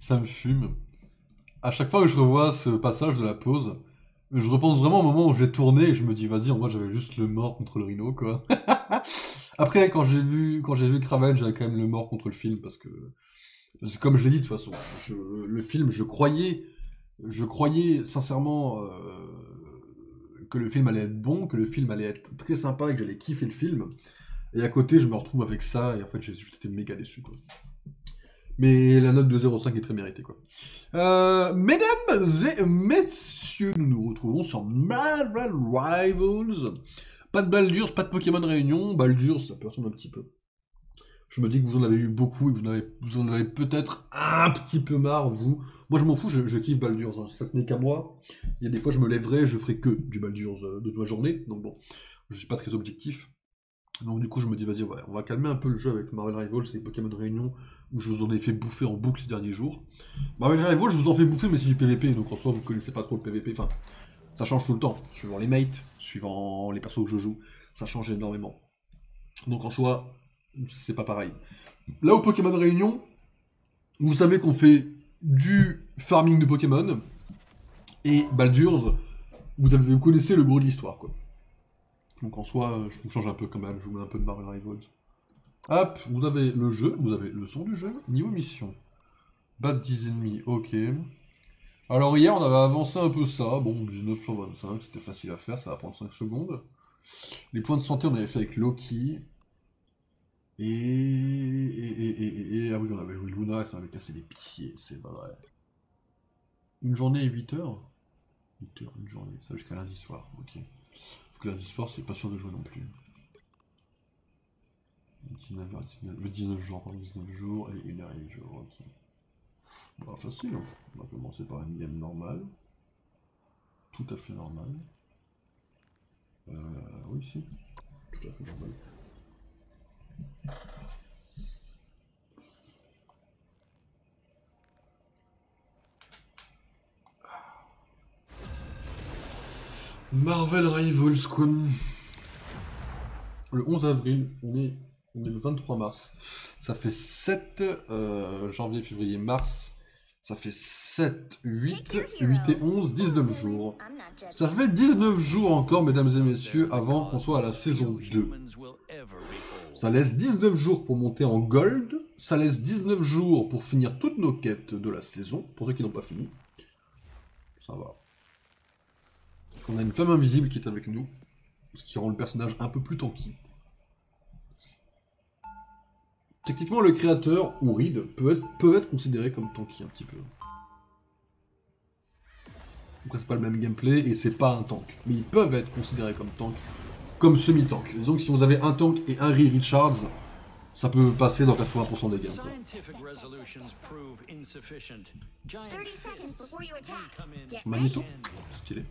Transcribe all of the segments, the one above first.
Ça me fume. À chaque fois que je revois ce passage de la pause, je repense vraiment au moment où j'ai tourné et je me dis, vas-y, en vrai, j'avais juste le mort contre le rhino, quoi. Après, quand j'ai vu Kraven, j'avais quand même le mort contre le film parce que comme je l'ai dit de toute façon, le film, je croyais sincèrement que le film allait être bon, que le film allait être très sympa et que j'allais kiffer le film. Et à côté, je me retrouve avec ça et en fait, j'ai juste été méga déçu, quoi. Mais la note de 0,5 est très méritée, quoi. Mesdames et messieurs, nous nous retrouvons sur Marvel Rivals. Pas de Baldur's, pas de Pokémon Réunion. Baldur's, ça peut attendre un petit peu. Je me dis que vous en avez eu beaucoup et que vous en avez peut-être un petit peu marre, vous. Moi, je m'en fous, je kiffe Baldur's, hein. Ça tenait qu'à moi. Il y a des fois, je me lèverai, je ferai que du Baldur's de toute la journée. Donc bon, je suis pas très objectif. Donc du coup, je me dis, vas-y, ouais, on va calmer un peu le jeu avec Marvel Rivals et Pokémon Réunion, où je vous en ai fait bouffer en boucle ces derniers jours. Marvel Rivals, je vous en fais bouffer, mais c'est du PVP, donc en soi, vous connaissez pas trop le PVP. Enfin, ça change tout le temps, suivant les mates, suivant les persos que je joue, ça change énormément. Donc en soi, c'est pas pareil. Là, au Pokémon Réunion, vous savez qu'on fait du farming de Pokémon, et Baldur's, vous connaissez le gros de l'histoire, quoi. Donc en soi, je vous change un peu quand même, je vous mets un peu de Marvel Rivals. Hop, vous avez le jeu, vous avez le son du jeu, niveau mission. Battre 10 ennemis, ok. Alors hier, on avait avancé un peu ça, bon, 1925, c'était facile à faire, ça va prendre 5 secondes. Les points de santé, on avait fait avec Loki. Ah oui, on avait joué Luna, et ça m'avait cassé les pieds, c'est vrai. Une journée et 8 heures 8 heures, une journée, ça jusqu'à lundi soir, ok. Donc lundi soir, c'est pas sûr de jouer non plus. 19 jours, pardon, 19 jours et 1 heure et 8 jours, ok. Bah, facile, hein. On va commencer par une game normale. Tout à fait normale. Oui, si. Tout à fait normal. Marvel Rivals, quoi. Le 11 avril, on est le 23 mars. Ça fait 7 janvier, février, mars. Ça fait 7, 8, 8 et 11, 19 jours. Ça fait 19 jours encore, mesdames et messieurs, avant qu'on soit à la saison 2. Ça laisse 19 jours pour monter en gold. Ça laisse 19 jours pour finir toutes nos quêtes de la saison, pour ceux qui n'ont pas fini. Ça va. On a une femme invisible qui est avec nous, ce qui rend le personnage un peu plus tanky. Techniquement, le créateur, ou Reed, peut être considéré comme tanky un petit peu. Après, c'est pas le même gameplay et c'est pas un tank. Mais ils peuvent être considérés comme tank, comme semi-tank. Disons que si vous avez un tank et un Reed Richards, ça peut passer dans 80% des games. Magneto, stylé.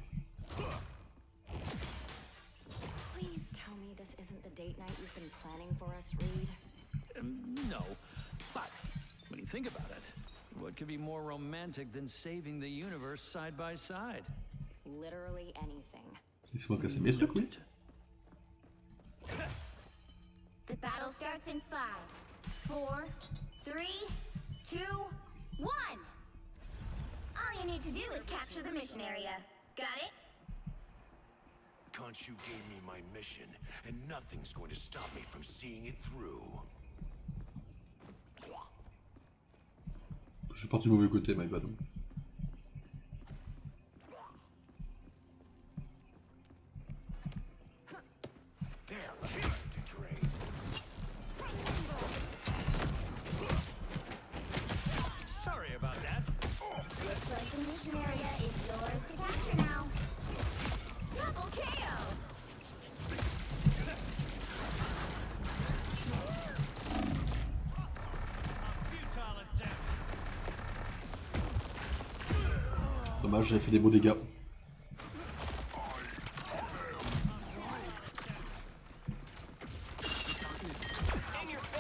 No, but when you think about it, what could be more romantic than saving the universe side by side? Literally anything. Laisse-moi casser mes trucs, oui. The battle starts in 5, 4, 3, 2, 1. All you need to do is capture the mission area. Got it? Khonshu gave me my mission, and nothing's going to stop me from seeing it through. Je suis parti du mauvais côté, my bad. Sorry about that. Looks like the mission area is yours to capture now. Double KO! Futile attempt. Dommage, j'avais fait des beaux dégâts.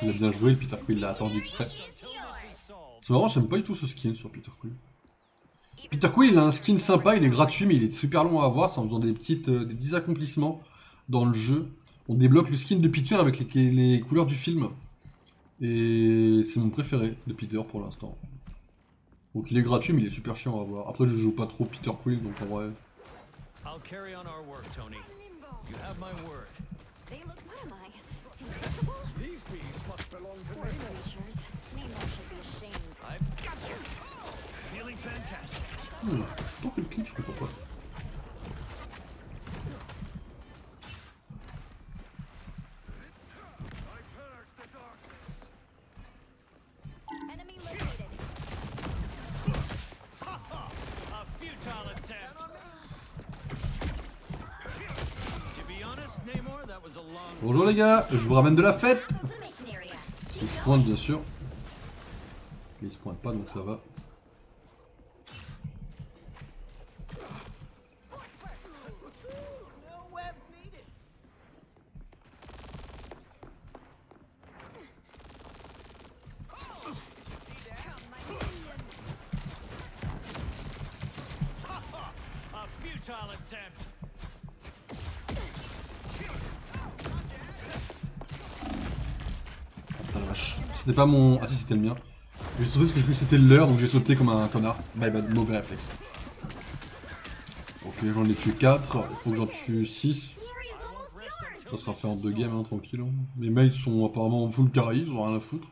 Il a bien joué, Peter Quill l'a attendu exprès. C'est marrant, j'aime pas du tout ce skin sur Peter Quill. Peter Quill, il a un skin sympa, il est gratuit, mais il est super long à avoir, c'est en faisant des petits accomplissements dans le jeu. On débloque le skin de Peter avec les couleurs du film. Et c'est mon préféré de Peter pour l'instant. Donc il est gratuit mais il est super chiant à voir. Après je joue pas trop Peter Quill donc en vrai... I'll carry on our work, Tony. You have my word. They look. What am I? Invincible? These beasts must belong to Poor creatures. Namor should be ashamed. I've got you. Feeling fantastic. Pourquoi fait le clic, je comprends pas. Enemy located. A futile attempt. To be honest, Namor, that was a long. Bonjour les gars, je vous ramène de la fête. Top of the mission area. Il se pointe bien sûr. Il se pointe pas donc ça va. A futile attempt. Putain la vache. C'était pas mon... Ah si c'était le mien. J'ai sauté parce que j'ai cru que c'était le leur donc j'ai sauté comme un connard. My bad, mauvais réflexe. Ok j'en ai tué 4, il faut que j'en tue 6. The area's almost yours. Ça sera fait en 2 games hein, tranquille. Hein. Les mails sont apparemment en full carry, ils ont rien à foutre.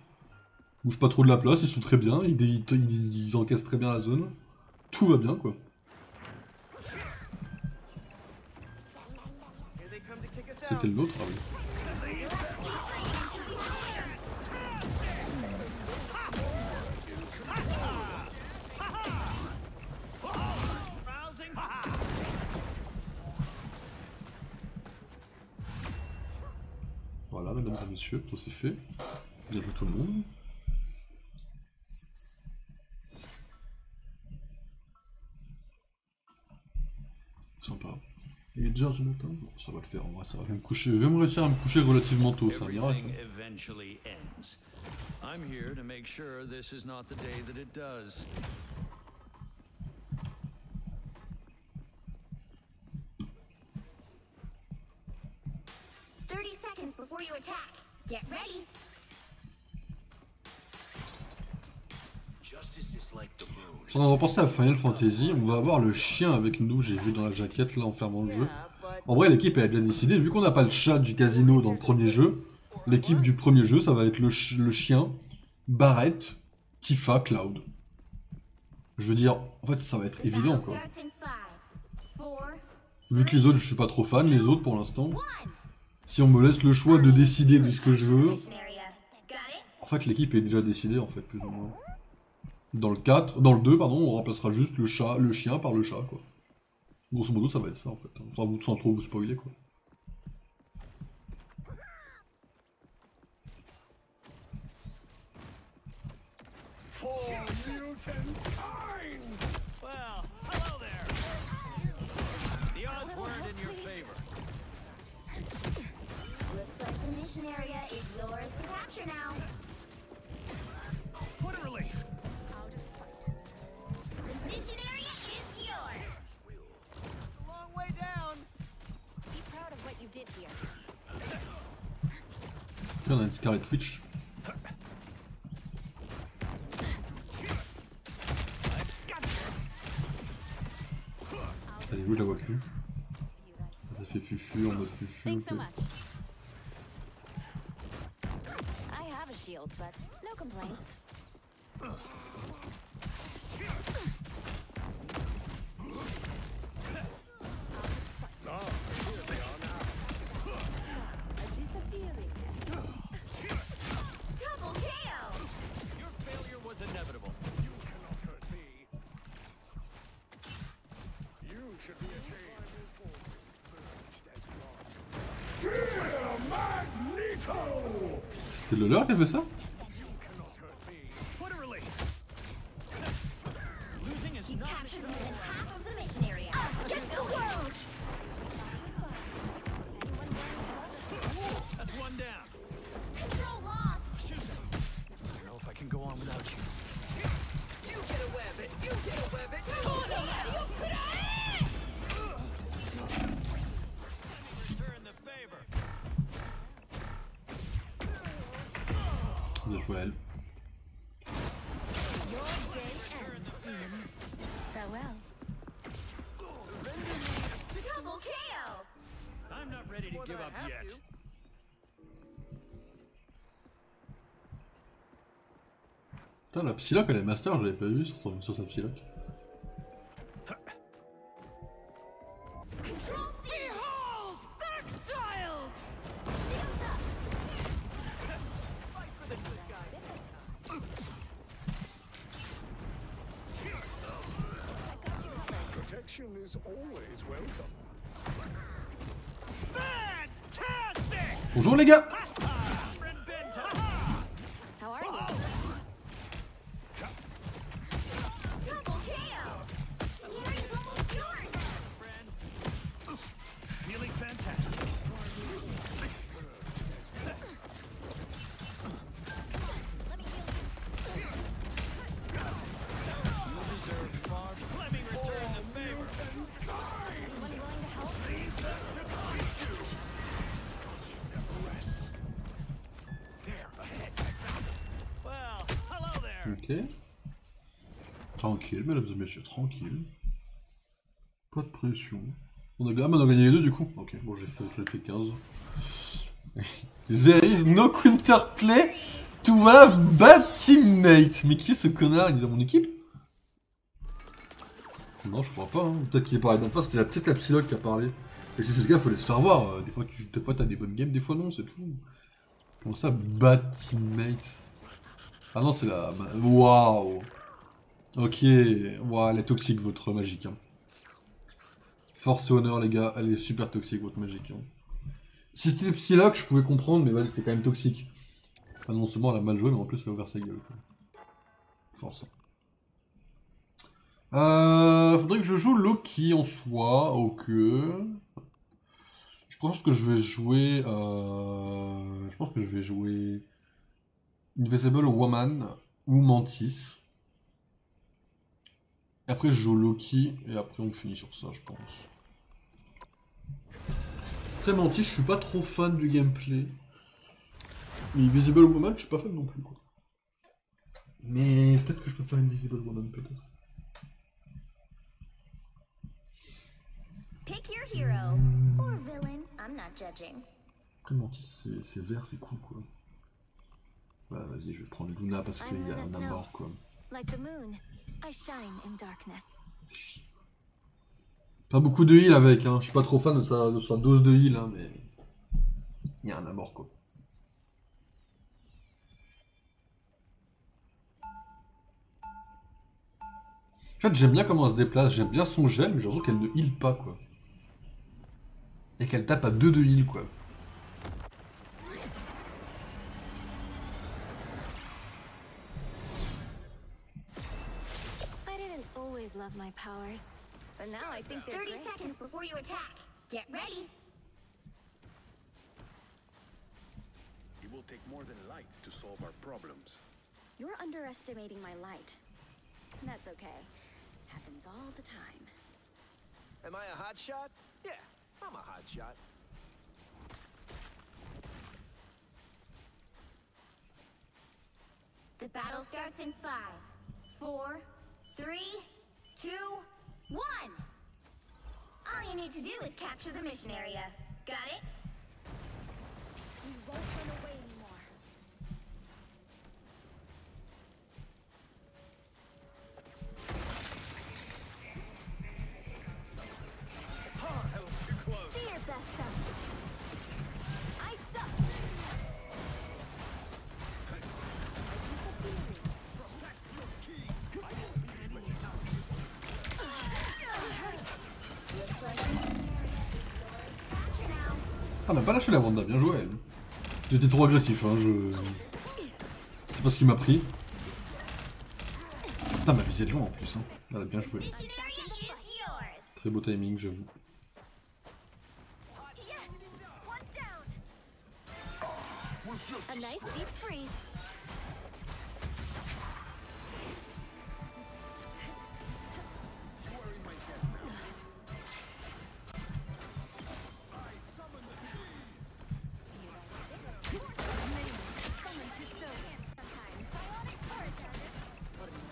Ils bougent pas trop de la place, ils sont très bien, ils encaissent très bien la zone. Tout va bien quoi. C'était l'autre, ah oui. Rousing. Voilà, mesdames et messieurs, tout c'est fait. Bien joué tout le monde. Sympa. Il est déjà du matin. Bon, ça va le faire en vrai, ça va me coucher. Je vais me réussir à me coucher relativement tôt, ça ira. Everything eventually ends. I'm here to make sure this is not the day that it does. Seconds before you attack. Get ready. Justice is like the moon. Je suis en train de repenser à Final Fantasy, on va avoir le chien avec nous, j'ai vu dans la jaquette là en fermant le jeu. En vrai l'équipe elle a déjà décidé, vu qu'on n'a pas le chat du casino dans le premier jeu, l'équipe du premier jeu ça va être le chien, Barrett, Tifa, Cloud. Je veux dire, en fait ça va être The évident battle quoi. starts in 5, 4, Vu que les autres je suis pas trop fan, les autres pour l'instant, 1. si on me laisse le choix de décider de ce que je veux, Mission area. Got it? en fait l'équipe est déjà décidée en fait plus ou moins. Dans le 4, dans le 2 pardon, on remplacera juste le chien par le chat quoi. Grosso modo ça va être ça en fait, enfin sans trop vous spoiler quoi. for mutant kind. Well, hello there. The odds weren't in your favor. Looks like the mission area is yours to capture now. What a relief. I'll just fight. The mission area is yours. A long way down. Be proud of what you did here. Là on a une Scarlet Witch. Elle est où, je la vois plus. Ça fait fufu en mode fufu. Thanks so ok. much. I have a shield, but no complaints. Disappearing. Double KO. Your failure was inevitable. You cannot hurt me. You should be ashamed. Fear Magneto! C'est le leur qui a fait ça? Cannot hurt me. What a relief. Losing is You not captured more than half of the mission area. Us against the world. That's one down. Control lost. Shoot. I don't know if I can go on without you. Return the favor. Bien joué à elle. Your day ends. give up yet. Putain, la Psylocke elle est master, je l'avais pas vu sur sa Psylocke. Behold, Dark Child! Shields up! Fight for the good guy. I got you covered. Protection is always welcome. Fantastic! Bonjour les gars. How are you? Double KO! Gary's almost yours! Feeling fantastic. Let me heal you. You deserve far. Let me return the favor. Anyone willing to help? There, ahead. I found him. Well, hello there. Ok. Tranquille, mesdames et messieurs, tranquille. Pas de pression. On a gagné les deux du coup. Ok, bon, j'en ai fait 15. There is no counterplay to have bad teammate. Mais qui est ce connard? Il est dans mon équipe? Non, je crois pas. Hein. Peut-être qu'il est parlé d'un pas, c'était peut-être la Psylocke qui a parlé. Et si c'est le cas, faut les se faire voir. Des fois t'as des bonnes games, des fois non, c'est tout. Comment ça, bad teammate? Ah non, c'est la... Waouh. Ok, waouh, elle est toxique votre magique. Hein. Force et honneur les gars, elle est super toxique votre magique. Hein. Si c'était Psylocke, je pouvais comprendre, mais vas-y, c'était quand même toxique. Ah non seulement elle a mal joué, mais en plus elle a ouvert sa gueule. Quoi. Force. Faudrait que je joue Loki en soi, ok. Je pense que je vais jouer... Je pense que je vais jouer... Invisible Woman ou Mantis. Et après je joue Loki, et après on finit sur ça, je pense. Après Mantis, je suis pas trop fan du gameplay. Mais Invisible Woman, je suis pas fan non plus, quoi. Mais peut-être que je peux faire Invisible Woman, peut-être. Pick your hero. Or villain. I'm not judging. Après Mantis, c'est vert, c'est cool, quoi. Bah vas-y, je vais prendre Luna parce qu'il y a un mort, quoi. Like the moon, I shine in darkness. Pas beaucoup de heal avec, hein. Je suis pas trop fan de sa dose de heal, hein, mais... Il y a un mort, quoi. En fait, j'aime bien comment elle se déplace, j'aime bien son gel, mais j'ai l'impression qu'elle ne heal pas, quoi. Et qu'elle tape à 2 de heal, quoi. I didn't always love my powers, but now I think they're 30 great. seconds before you attack. Get ready. It will take more than light to solve our problems. You're underestimating my light. That's okay. Happens all the time. Am I a hotshot? Yeah, I'm a hotshot. The battle starts in 5, 4, 3, 2, 1. All you need to do is capture the mission area. Got it? We won't run away anymore. That was too close. Be your best self. I suck. Ah, m'a pas lâché la Wanda, bien joué elle. J'étais trop agressif, hein, C'est pas ce qu'il m'a pris. Putain, m'a visé de loin en plus, hein. Elle a bien joué. Missionary is yours. Très beau timing, j'avoue. Yes! One down. A nice deep freeze.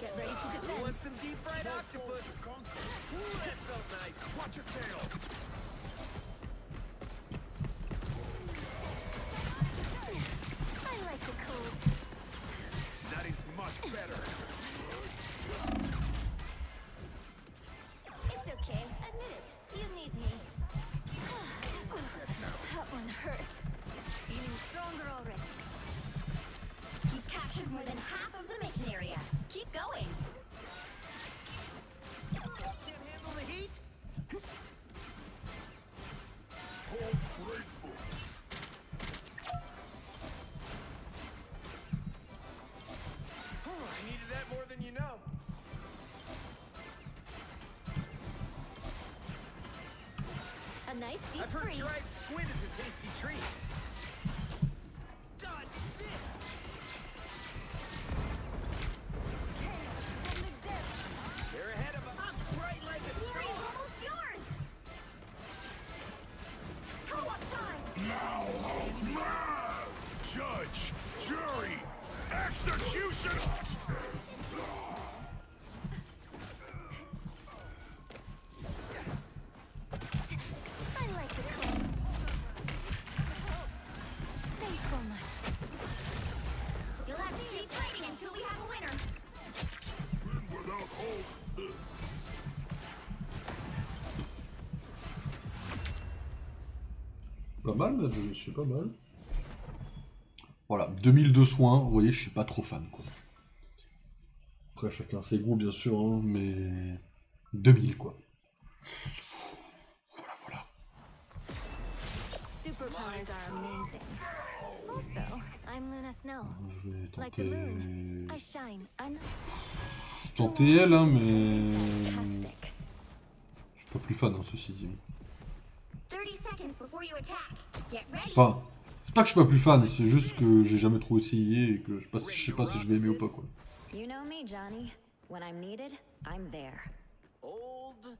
Get ready to You defend. want some deep fried octopus? Ooh, that felt nice. Watch your tail. the cold. That is much better. It's okay. Admit it. You need me. That one hurts. Feeling stronger already. You've captured more than half of the mission area. Keep going. Can't handle the heat? I needed that more than you know. A nice deep I've heard freeze. dried squid is a tasty treat. Dodge this! They're ahead of us. I'm bright like a The area's star. almost yours. Co-op time. Judge, jury, execution! I like the cold. Thanks so much. You'll have to keep fighting until we have a winner. Without hope. Pas mal, là, je suis pas mal. Voilà, 2002 soins, vous voyez, je suis pas trop fan, quoi. Après, chacun ses goûts, bien sûr, hein, mais... 2000, quoi. Voilà, voilà. Superpowers are amazing. Also, I'm Luna Snow. Je vais Like the moon, tenter... I shine. I'm Tenter elle, hein, mais... fantastic. Je suis pas plus fan, hein, ceci dit. 30 seconds before you attack. Get ready. Enfin, c'est pas que je suis pas plus fan, c'est juste que j'ai jamais trop essayé et que je sais pas si je vais aimer ou pas, quoi. You know me, Johnny. When I'm needed, I'm there. Old.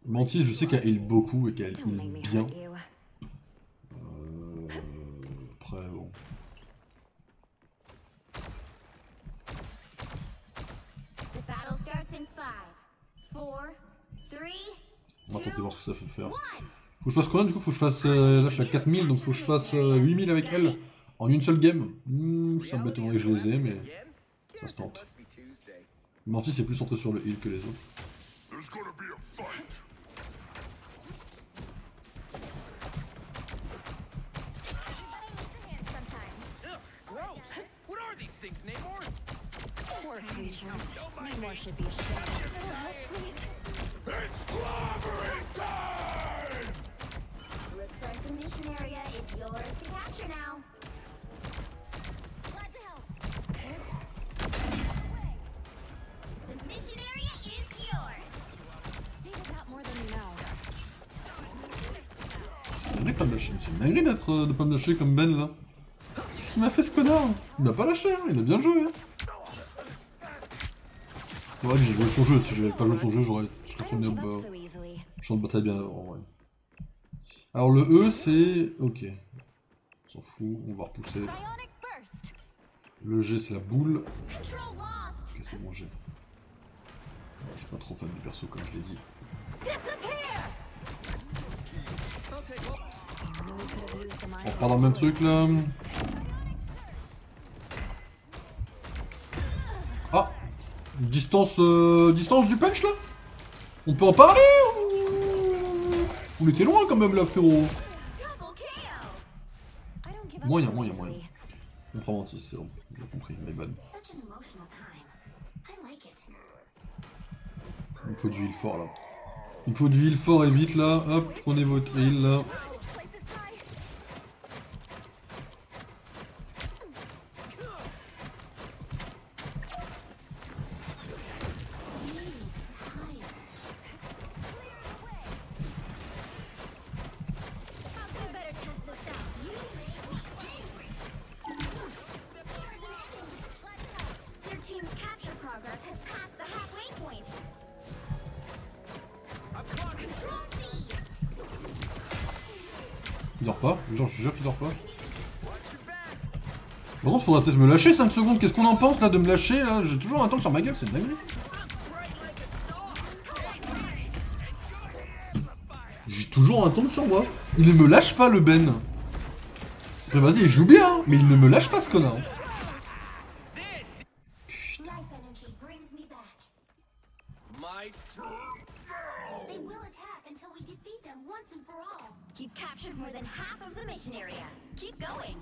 Mantis, je sais qu'elle heal beaucoup et qu'elle Don't make heal me bien. hurt you. Après, bon... The battle starts in 5, 4, 3, On va tenter 2, voir ce que ça fait faire. 1. Faut que je fasse combien du coup? Faut que je fasse... là je suis à 4000, donc faut que je fasse 8000 avec elle en une seule game. Ça m'étonnerait que je les ai, mais ça se tente. Mantis c'est plus centré sur le heal que les autres. There's gonna be a fight. Ugh, gross. What are these things, Namor? Poor creatures. Namor should be ashamed. Little help, please. It's clobbering time! Looks like the mission area is yours to capture now. Glad to help. The mission area is yours. Think about more than you know. C'est vrai comme lâcher. C'est une dinguerie d'être de pas me lâcher comme Ben là. Qu'est-ce qu'il m'a fait ce connard? Il m'a pas lâché, hein. Il a bien joué. Hein. Ouais, j'ai joué son jeu. Si j'avais pas joué son jeu, je serais I don't retourné au give up bas. so easily. Champ de bataille bien avant, ouais. Alors le E c'est... Ok. On s'en fout, on va repousser. Bionic burst. Le G c'est la boule. Control lost. Ok, c'est mon G. Je suis pas trop fan du perso comme je l'ai dit. Disappear. I'll take hold. Really could have used a On mind. repart dans le même truc là. Ah, distance, distance du punch là. On peut en parler ou... On était loin quand même là frérot. Double KO. I don't give up Moyen, so moyen, easily. moyen. On prend Mantis, c'est bon. J'ai compris, my bad. Such an emotional time. I like it. Il me faut du heal fort là. Il me faut du heal fort et vite là. Hop, prenez votre heal là. This place is tight. I better test this out. Their team's capture progress has passed the halfway point. Control seized. Il dort pas. Genre, je te jure qu'il dort pas. Par contre, faudrait peut-être me lâcher 5 secondes. Qu'est-ce qu'on en pense là de me lâcher là? J'ai toujours un temps sur ma gueule, c'est une dinguerie. J'ai toujours un temps sur moi. Il ne me lâche pas le Ben. Après, vas-y, il joue bien, hein, mais il ne me lâche pas ce connard. They will attack until we defeat them once and for all. You've captured more than half of the mission area. Keep going.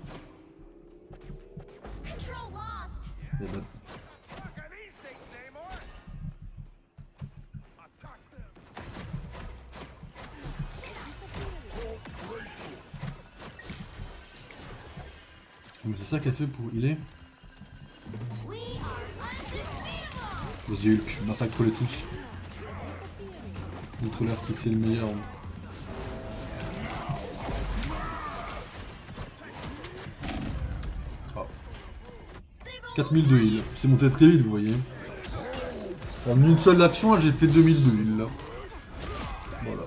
Control lost. Et bah, Look at these things, Namor. Attack them. mais c'est ça qu'elle fait pour healer. We are undefeatable. Vas-y Hulk, massacre-les tous. Contre l'air qui c'est le meilleur. Ah. 4000 de heal. C'est monté très vite, vous voyez. En une seule action, j'ai fait 2000 de heal là. Voilà.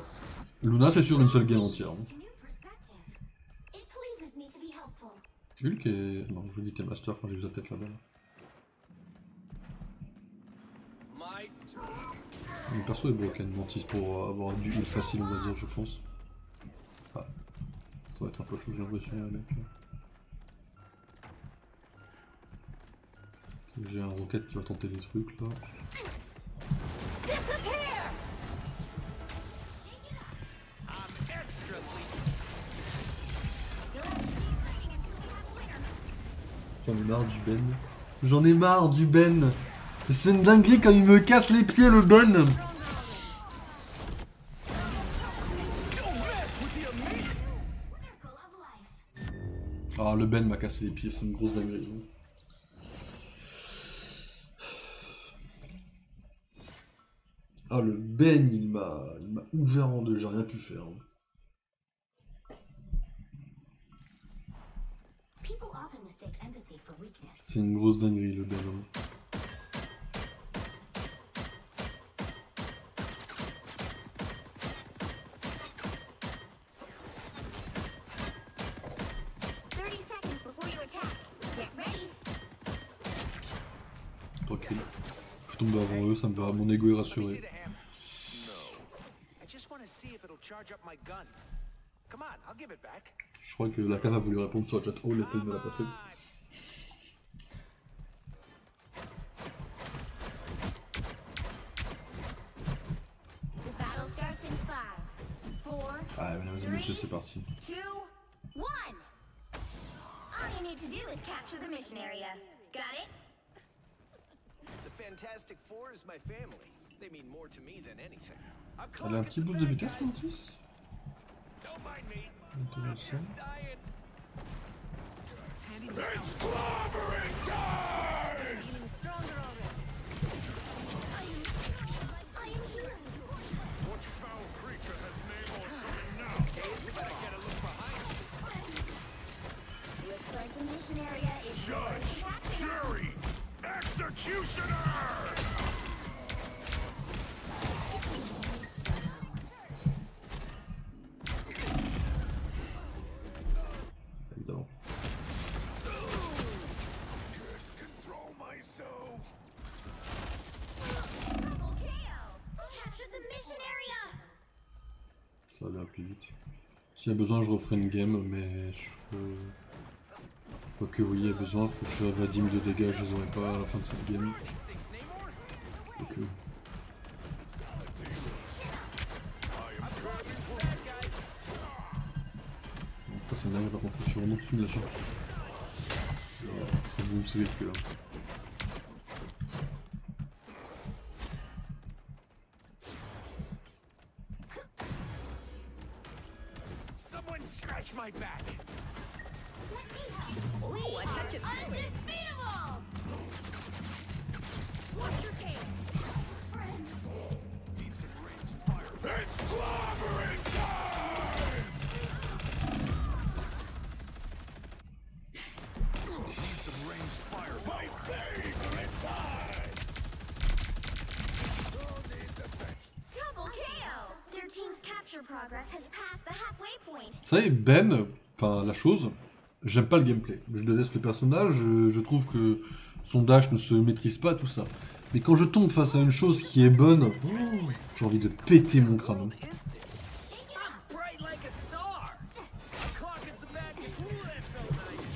Luna, c'est sur une seule game entière. New perspective. It pleases me to be helpful. Hulk est. Non, je vous dis t'es master quand j'ai vu sa tête là-bas. Le perso est broken, Mantis pour avoir du heal facile, on va dire, je pense. Ah. Ça va être un peu chaud, j'ai l'impression, les mecs. J'ai un rocket qui va tenter des trucs là. J'en ai marre du Ben. J'en ai marre du Ben. C'est une dinguerie quand il me casse les pieds le Ben. Ah le Ben m'a cassé les pieds, c'est une grosse dinguerie. Ah le Ben il m'a ouvert en deux, j'ai rien pu faire. People often mistake empathy for weakness. C'est une grosse dinguerie le Ben. 30 seconds before you attack. Get ready. Tranquille. Je tombe avant eux, ça me va, mon ego est Let me see rassuré. the hammer. No. I just want to see if it'll charge up my gun. Come on, I'll give it back. Je crois que la cave a voulu répondre sur le chat. Oh, la peine ne l'a pas fait. The battle starts in 5, 4, Ah, mesdames et messieurs, c'est parti. 2, 1. All you need to do is capture the mission area. Got it? The Fantastic Four is my family. They mean more to me than anything. I'm Elle a un petit boost de vitesse, Mantis. Don't mind me. Intéressant. Dying. Feeling stronger already. I am here. What foul creature has Namor summoned now? You better get a look behind you. Looks like the mission area is Judge, jury, executioner! Évidemment. Control myself. Double KO. Capture the mission area. Ça va bien plus vite. S'il y a besoin, je referai une game, mais je peux. Quoi que vous ayez besoin, faut que je fasse à 10 000 de dégâts, je les aurai pas à la fin de cette game. Donc, ça c'est dingue par contre, je suis vraiment plus de la chance. C'est bon, c'est véhicule là. Someone scratch my back. Let me help. We are undefeatable. Watch your tail. Friends. Need some ranged fire. It's clobbering time! Need some ranged fire. My favorite time! Double KO. Their team's capture progress has passed the halfway point. Vous savez, Ben, enfin la chose, j'aime pas le gameplay. Je déteste le personnage, je trouve que son dash ne se maîtrise pas, tout ça. Mais quand je tombe face à une chose qui est bonne, j'ai envie de péter mon crâne. What is this? I'm bright like a star. I'm clocking some back. Ooh, that felt nice.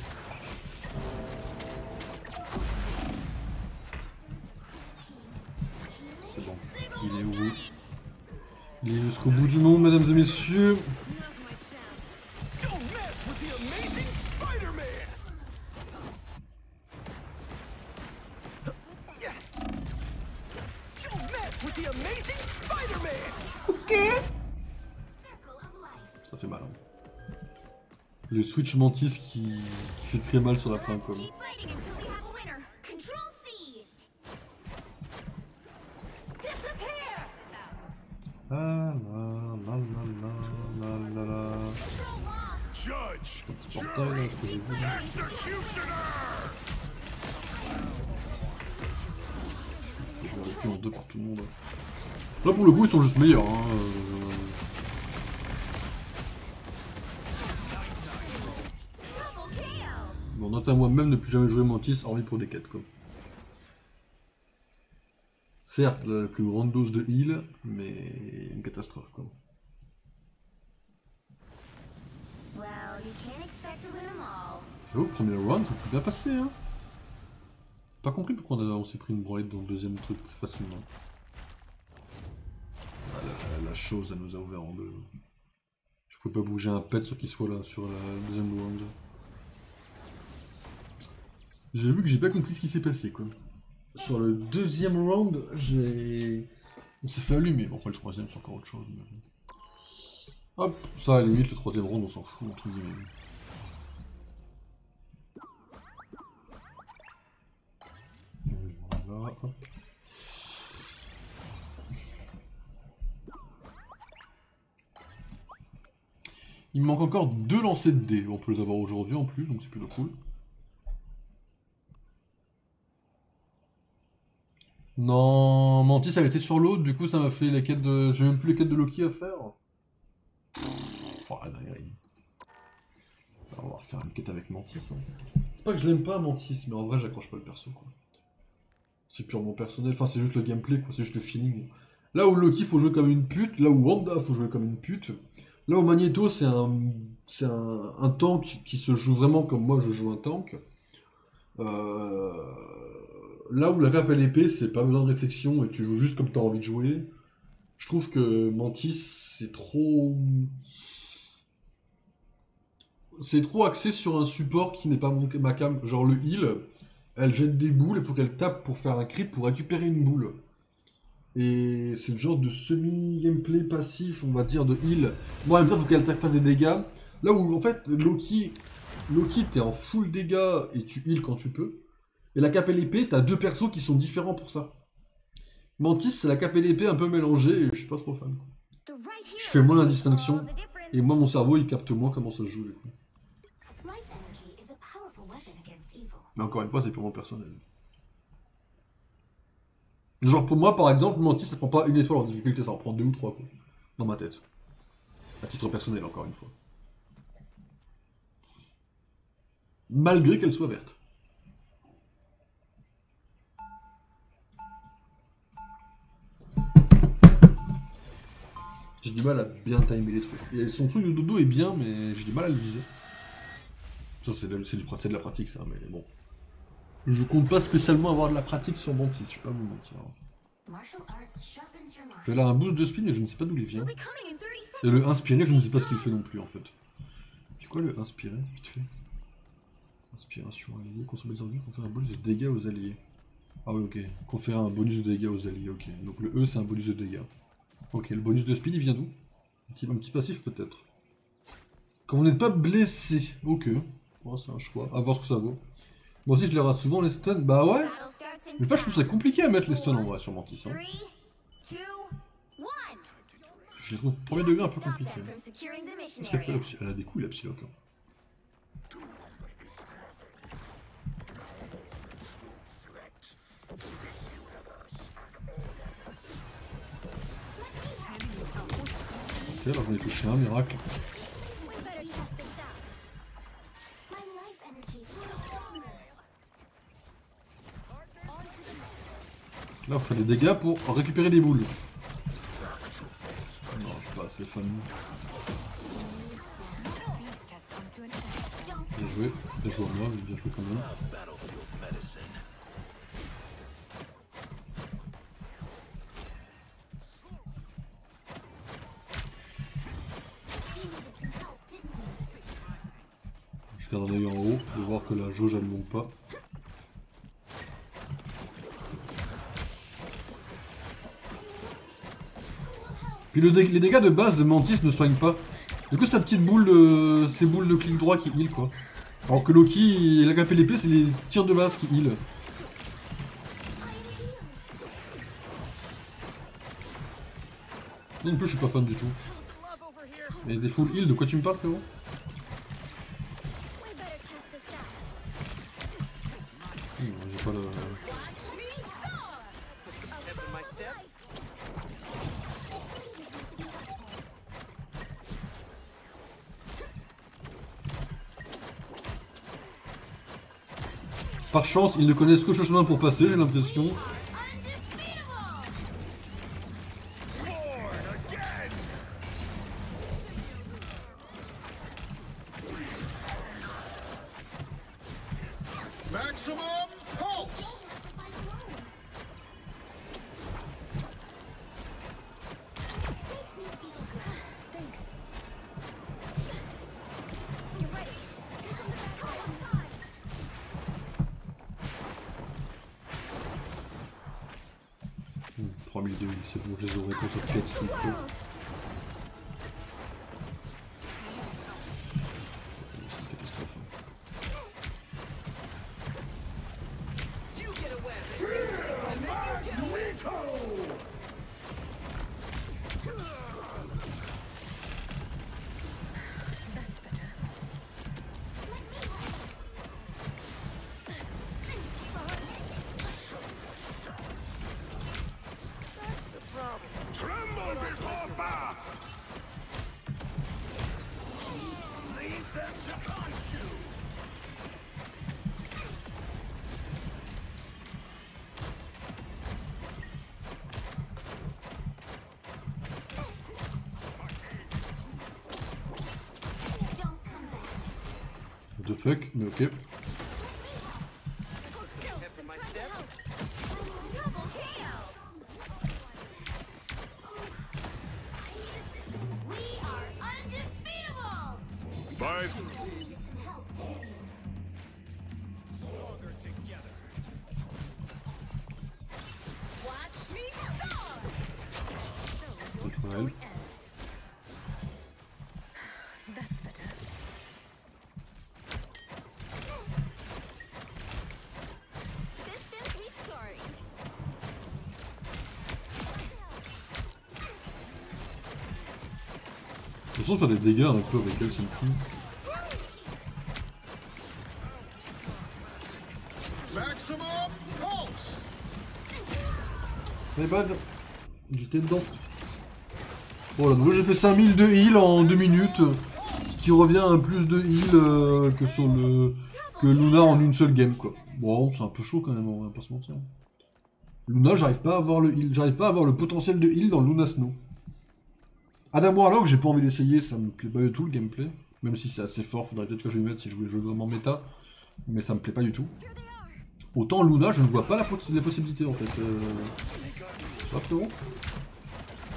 Healing C'est bon. Il est où? Il est jusqu'au bout du monde, mesdames et messieurs. Don't mess with the amazing Spider-Man! Don't mess with the amazing Spider-Man! Circle of life. Ça fait mal. Hein. Le Switch Mantis qui fait très mal sur la fin, quoi. Keep fighting until we have a winner. Control seized. Disappear. Ah la la la la la la. Control lost. Judge! Petit portail là, ce que j'ai vu. Là. Executioner! Je l'aurais pris en deux par tout le monde. Là pour le coup ils sont juste meilleurs. Hein. Double KO. Bon, note à moi-même ne plus jamais jouer Mantis hormis pour des quêtes quoi. Certes, la plus grande dose de heal, mais une catastrophe quoi. Well, you can't expect to win them all. J'avoue, le premier round, ça s'est bien passé hein. Pas compris pourquoi on s'est pris une branlette dans le deuxième truc très facilement. Ah, la chose, elle nous a ouvert en deux. Je pouvais pas bouger un pet sur qui soit là, sur la deuxième round. J'ai vu que j'ai pas compris ce qui s'est passé quoi. Sur le deuxième round, on s'est fait allumer. Bon, après le troisième, c'est encore autre chose. Mais... hop, ça à la limite, le troisième round, on s'en fout, entre guillemets. Voilà, hop. Il me manque encore 2 lancers de dés. On peut les avoir aujourd'hui en plus, donc c'est plutôt cool. Non, Mantis elle était sur l'autre, du coup ça m'a fait les quêtes de... J'ai même plus les quêtes de Loki à faire. Oh, la dinguerie. On va refaire une quête avec Mantis. Hein. C'est pas que je l'aime pas Mantis, mais en vrai j'accroche pas le perso quoi. C'est purement personnel, enfin c'est juste le gameplay quoi, c'est juste le feeling. Là où Loki faut jouer comme une pute, là où Wanda faut jouer comme une pute. Là où Magneto c'est un tank qui se joue vraiment comme moi je joue un tank. Là où la cape à l'épée, c'est pas besoin de réflexion et tu joues juste comme t'as envie de jouer. Je trouve que Mantis, c'est trop... C'est trop axé sur un support qui n'est pas ma cam. Genre le heal, elle jette des boules, il faut qu'elle tape pour faire un crit pour récupérer une boule. Et c'est le genre de semi-gameplay passif, on va dire, de heal. Bon, en même temps, il faut qu'elle fasse des dégâts. Là où, en fait, Loki t'es en full dégâts et tu heal quand tu peux. Et la cape et l'épée, t'as 2 persos qui sont différents pour ça. Mantis, c'est la cape et l'épée un peu mélangée et je suis pas trop fan. Je fais moins la distinction. Et moi, mon cerveau, il capte moins comment ça se joue. Du coup. Mais encore une fois, c'est purement personnel. Genre pour moi, par exemple, Mantis, ça prend pas une étoile en difficulté, ça en prend 2 ou 3, quoi. Dans ma tête. À titre personnel, encore une fois. Malgré qu'elle soit verte. J'ai du mal à bien timer les trucs. Et son truc de dodo est bien, mais j'ai du mal à le viser. Ça, c'est de la pratique, ça, mais bon. Je compte pas spécialement avoir de la pratique sur Mantis, je vais pas vous mentir. Il a un boost de speed, mais je ne sais pas d'où il vient. Et le inspiré, je ne sais pas ce qu'il fait non plus, en fait. C'est quoi le inspiré, vite fait? Inspiration alliée, consommer des ennemis, conférer un bonus de dégâts aux alliés. Ah oui, ok. Conférer un bonus de dégâts aux alliés, ok. Donc le E, c'est un bonus de dégâts. Ok, le bonus de speed, il vient d'où? Un petit passif, peut-être. Quand vous n'êtes pas blessé. Ok. Oh, c'est un choix. À voir ce que ça vaut. Moi aussi, je les rate souvent, les stuns. Bah ouais. Mais pas, je trouve ça compliqué à mettre les stuns en vrai sur Mantis. Hein. Je les trouve premier degré un peu compliqué. Parce qu'elle a des couilles, la psyloque. Hein. Ok, alors j'en ai touché un, miracle. Là, on fait des dégâts pour récupérer des boules. Non, je suis pas assez fan. Bien joué à moi, mais bien joué quand même. garde un œil en haut, de voir que la jauge elle ne monte pas. Puis les dégâts de base de Mantis ne soignent pas. Du coup, sa petite boule de... ces boules de clic droit qui heal quoi. Alors que Loki, il a capé l'épée, c'est les tirs de base qui heal. Non plus, je suis pas fan du tout. Mais des full heal, de quoi tu me parles, frérot? J'ai pas le... Par chance, ils ne connaissent que ce chemin pour passer, j'ai l'impression. C'est bon, je les aurai pour cette quête s'il faut. C'est une catastrophe. The fuck, mais ok. Contre elle. De toute façon, faire des dégâts un peu avec elle, ça me fout. Mais bad, j'étais dedans. Bon là, j'ai fait 5000 de heal en 2 minutes, ce qui revient à plus de heal que sur le... que Luna en une seule game quoi. Bon, c'est un peu chaud quand même, on va pas se mentir. Luna, j'arrive pas à avoir le heal, j'arrive pas à avoir le potentiel de heal dans Luna Snow. Adam Warlock, j'ai pas envie d'essayer, ça me plaît pas du tout le gameplay. Même si c'est assez fort, faudrait peut-être que je m'y mette si je voulais jouer vraiment méta. Mais ça me plaît pas du tout. Autant Luna, je ne vois pas les possibilités en fait. Ça va frérot?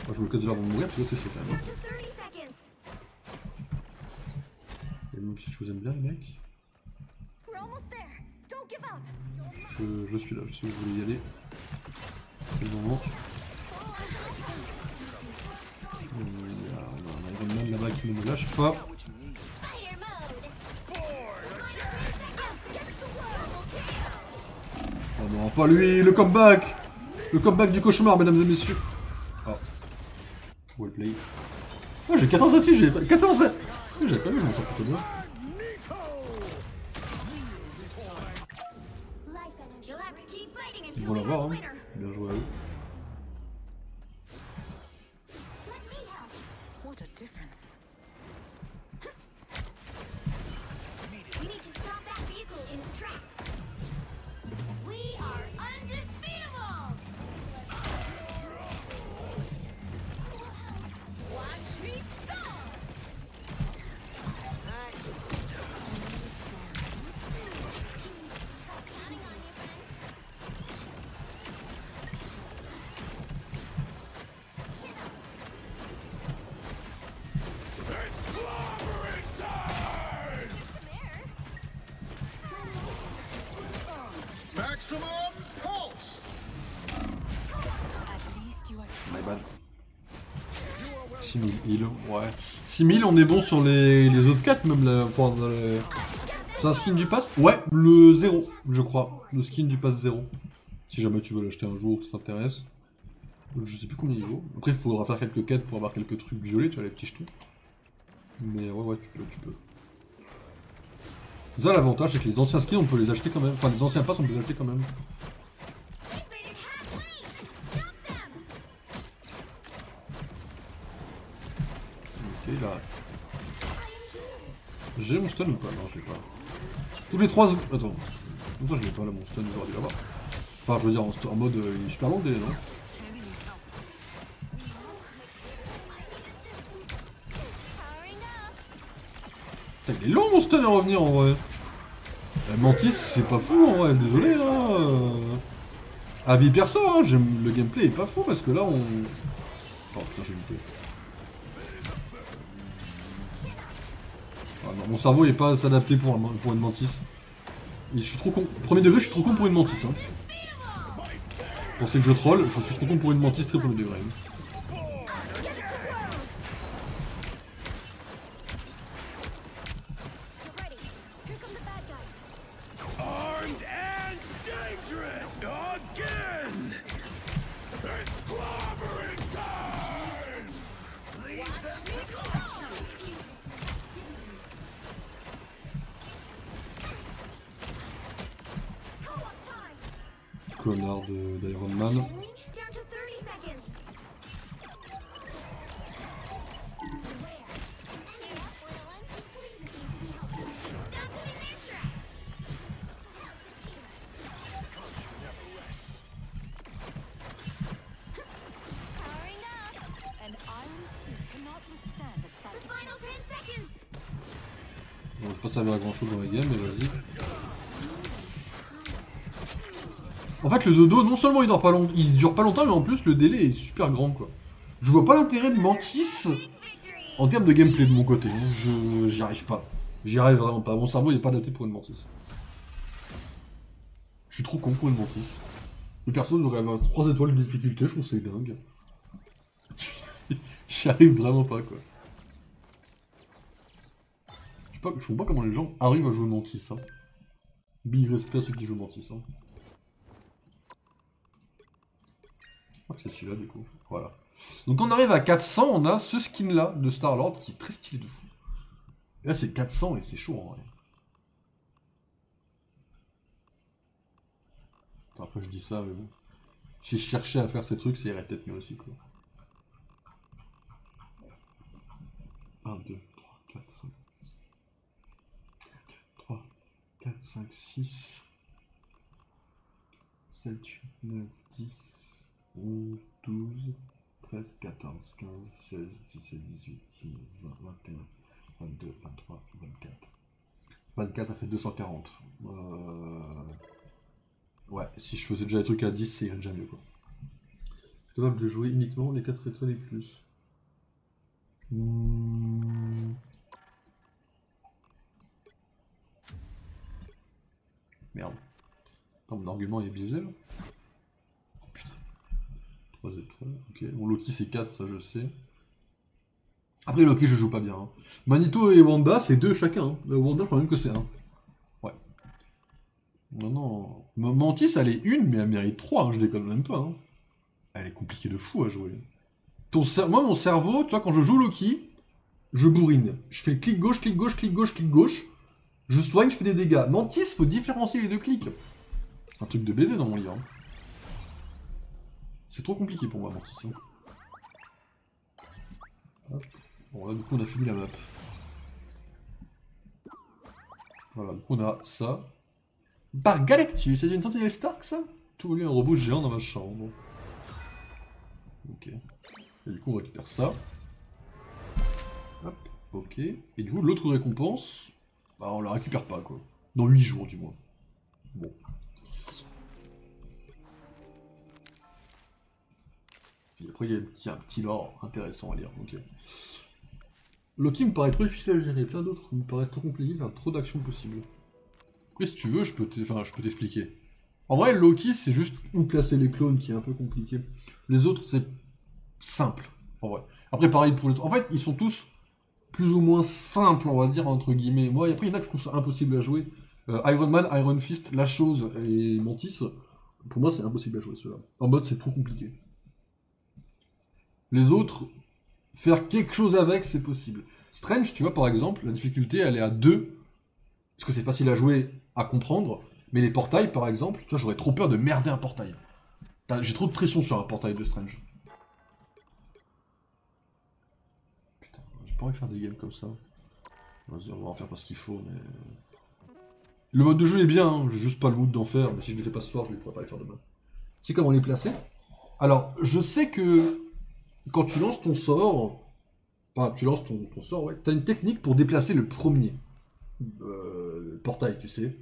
Moi, je me casse déjà avant de mourir, parce que c'est chaud quand même. Et même si je vous aime bien les mecs. Je suis là, si vous voulez y aller. C'est le moment. Il y a un Iron Man là-bas qui ne me lâche pas. Oh non, pas lui, le comeback! Le comeback du cauchemar, mesdames et messieurs. Oh. Well play. Oh, j'ai 14 à 6, j'ai pas... 14 à... J'ai pas vu, je m'en sors plutôt bien. Ils vont l'avoir, hein. Bien joué à eux. My bad. 6000 heal, ouais. 6000, on est bon sur les autres 4 même là. Enfin, c'est un skin du pass? Ouais, le 0, je crois. Le skin du pass 0. Si jamais tu veux l'acheter un jour, ça t'intéresse. Je sais plus combien il vaut. Après, il faudra faire quelques quêtes pour avoir quelques trucs violets, tu vois, les petits jetons. Mais ouais, tu peux. Ça, l'avantage, c'est que les anciens skins, on peut les acheter quand même. Enfin, les anciens passes, on peut les acheter quand même. Ok, là. J'ai mon stun ou pas? Non, je l'ai pas. Tous les 3... Attends. Pourquoi je l'ai pas là, mon stun, j'aurais dû l'avoir. Enfin, je veux dire, en mode, il est super long le délai, non? Putain, il est long mon stun à revenir en vrai. Mantis, c'est pas fou en vrai, désolé là. Avis perso, hein, le gameplay est pas fou parce que là on... Oh putain, j'ai loupé. Ah, non, mon cerveau est pas s'adapter pour une Mantis. Et je suis trop con. Premier degré, je suis trop con pour une Mantis. Hein. Vous pensez que je troll, je suis trop con pour une Mantis très premier degré. Connard d'Iron Man. Bon, je vais pas servir à grand chose dans la game, mais vas-y. En fait, le dodo, non seulement il dure pas longtemps, mais en plus le délai est super grand quoi. Je vois pas l'intérêt de Mantis en termes de gameplay de mon côté. J'y arrive pas. J'y arrive vraiment pas. Mon cerveau il est pas adapté pour une Mantis. Je suis trop con pour une Mantis. Le perso devrait avoir 3 étoiles de difficulté, je trouve que c'est dingue. J'y arrive vraiment pas quoi. Je comprends pas comment les gens arrivent à jouer Mantis. Hein. Big respect à ceux qui jouent Mantis. Hein. Je crois que c'est celui-là du coup. Voilà. Donc on arrive à 400, on a ce skin là de Star-Lord qui est très stylé de fou. Et là c'est 400 et c'est chaud en vrai. Attends, après je dis ça mais bon. Si je cherchais à faire ces trucs, ça irait peut-être mieux aussi quoi. 1, 2, 3, 4, 5. 3, 4, 5, 6. 7, 8, 9, 10. 11, 12, 13, 14, 15, 16, 17, 18, 19, 20, 21, 22, 23, 24. 24, ça fait 240. Ouais, si je faisais déjà des trucs à 10, ça irait déjà mieux quoi. Je suis capable de jouer uniquement les 4 étoiles et plus. Merde. Attends, mon argument est biaisé là. 3 étoiles, ok. Bon, Loki c'est 4, ça je sais. Après Loki je joue pas bien. Hein. Magneto et Wanda c'est 2 chacun. Hein. Wanda je crois même que c'est 1. Ouais. Non. Mantis elle est 1 mais elle mérite 3, hein. Je déconne même pas. Hein. Elle est compliquée de fou à jouer. Moi mon cerveau, tu vois quand je joue Loki, je bourrine. Je fais clic gauche, clic gauche, clic gauche, clic gauche. Je soigne, je fais des dégâts. Mantis faut différencier les 2 clics. Un truc de baiser dans mon livre. Hein. C'est trop compliqué pour moi, Mantis. Hop. Bon, là, du coup, on a fini la map. Voilà, du coup, on a ça. Par Galactus, c'est une sentinelle Stark, ça? Tout lieu un robot géant dans ma chambre. Ok. Et du coup, on récupère ça. Hop, ok. Et du coup, l'autre récompense, bah, on la récupère pas, quoi. Dans 8 jours, du moins. Bon. Et après, il y a un petit lore intéressant à lire. Ok. Loki me paraît trop difficile à gérer. Plein d'autres me paraissent trop compliqués, il y a trop d'actions possibles. Après, si tu veux, je peux t'expliquer. En vrai, Loki, c'est juste où placer les clones qui est un peu compliqué. Les autres, c'est simples, en vrai. Après, pareil pour les autres. En fait, ils sont tous plus ou moins simples, on va dire, entre guillemets. Moi, après, il y en a que je trouve ça impossible à jouer. Iron Man, Iron Fist, La Chose et Mantis, pour moi, c'est impossible à jouer, ceux-là. En mode, c'est trop compliqué. Les autres, faire quelque chose avec, c'est possible. Strange, tu vois, par exemple, la difficulté, elle est à 2, parce que c'est facile à jouer, à comprendre, mais les portails, par exemple, tu vois, j'aurais trop peur de merder un portail. J'ai trop de pression sur un portail de Strange. Putain, j'ai pas envie de faire des games comme ça. Vas-y, on va en faire parce qu'il faut, mais... Le mode de jeu est bien, hein, j'ai juste pas le mood d'en faire, mais si je les fais pas ce soir, je ne pourrais pas les faire demain. Tu sais comment les placer? Alors, je sais que quand tu lances ton sort, enfin, tu lances ton sort, ouais, t'as une technique pour déplacer le premier portail, tu sais.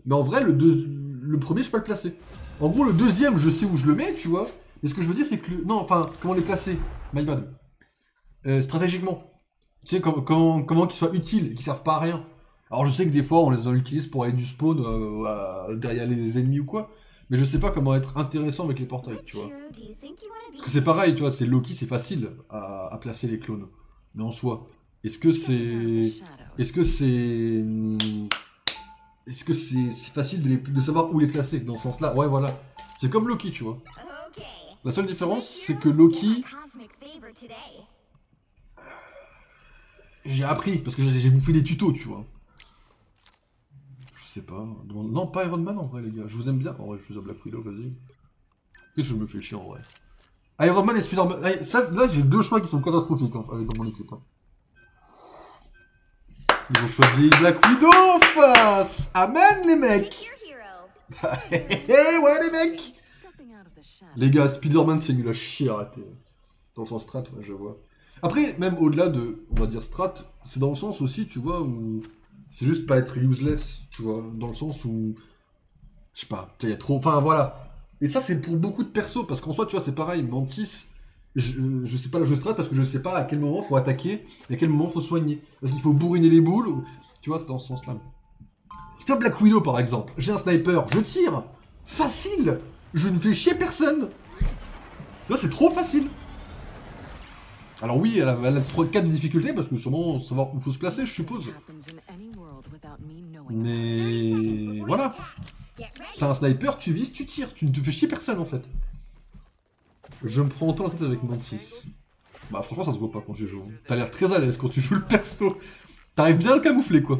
Mais en vrai, le premier, je peux pas le placer. En gros, le deuxième, je sais où je le mets, tu vois. Mais ce que je veux dire, c'est que... Non, enfin, comment les placer? My bad. Stratégiquement. Tu sais, comment qu'ils soient utiles et qu'ils servent pas à rien. Alors je sais que des fois on les utilise pour aller du spawn derrière les ennemis ou quoi, mais je sais pas comment être intéressant avec les portails, tu vois. Parce que c'est pareil, tu vois, c'est Loki, c'est facile à placer les clones. Mais en soi, est-ce que c'est facile de savoir où les placer dans ce sens-là? Ouais, voilà. C'est comme Loki, tu vois. La seule différence, c'est que Loki... J'ai appris, parce que j'ai bouffé des tutos, tu vois. Je sais pas. Non, pas Iron Man en vrai, les gars. Je vous aime bien. En vrai, je suis à Black Widow, vas-y. Qu'est-ce que je me fais chier en vrai? Iron Man et Spider-Man. Là, j'ai deux choix qui sont catastrophiques hein, dans mon équipe. Hein. Ils ont choisi Black Widow face. Amen, les mecs. Ouais, les mecs. Les gars, Spider-Man, c'est nul à chier, arrêtez. Dans le sens strat, ouais, je vois. Après, même au-delà de, on va dire, strat, c'est dans le sens aussi, tu vois, où... C'est juste pas être useless, tu vois, dans le sens où... Je sais pas, il y a trop... Enfin, voilà. Et ça, c'est pour beaucoup de persos, parce qu'en soi, tu vois, c'est pareil, Mantis, je sais pas la jouer strat, parce que je sais pas à quel moment faut attaquer, et à quel moment faut soigner. Parce qu'il faut bourriner les boules, ou... tu vois, c'est dans ce sens-là. Tu vois, Black Widow, par exemple, j'ai un sniper, je tire, facile, je ne fais chier personne. Là, c'est trop facile. Alors oui, elle a 4 difficultés, parce que sûrement savoir où il faut se placer, je suppose. Mais... voilà. T'as un sniper, tu vises, tu tires, tu ne te fais chier personne, en fait. Je me prends autant la tête avec Mantis. Bah franchement, ça se voit pas quand tu joues. T'as l'air très à l'aise quand tu joues le perso. T'arrives bien à le camoufler, quoi.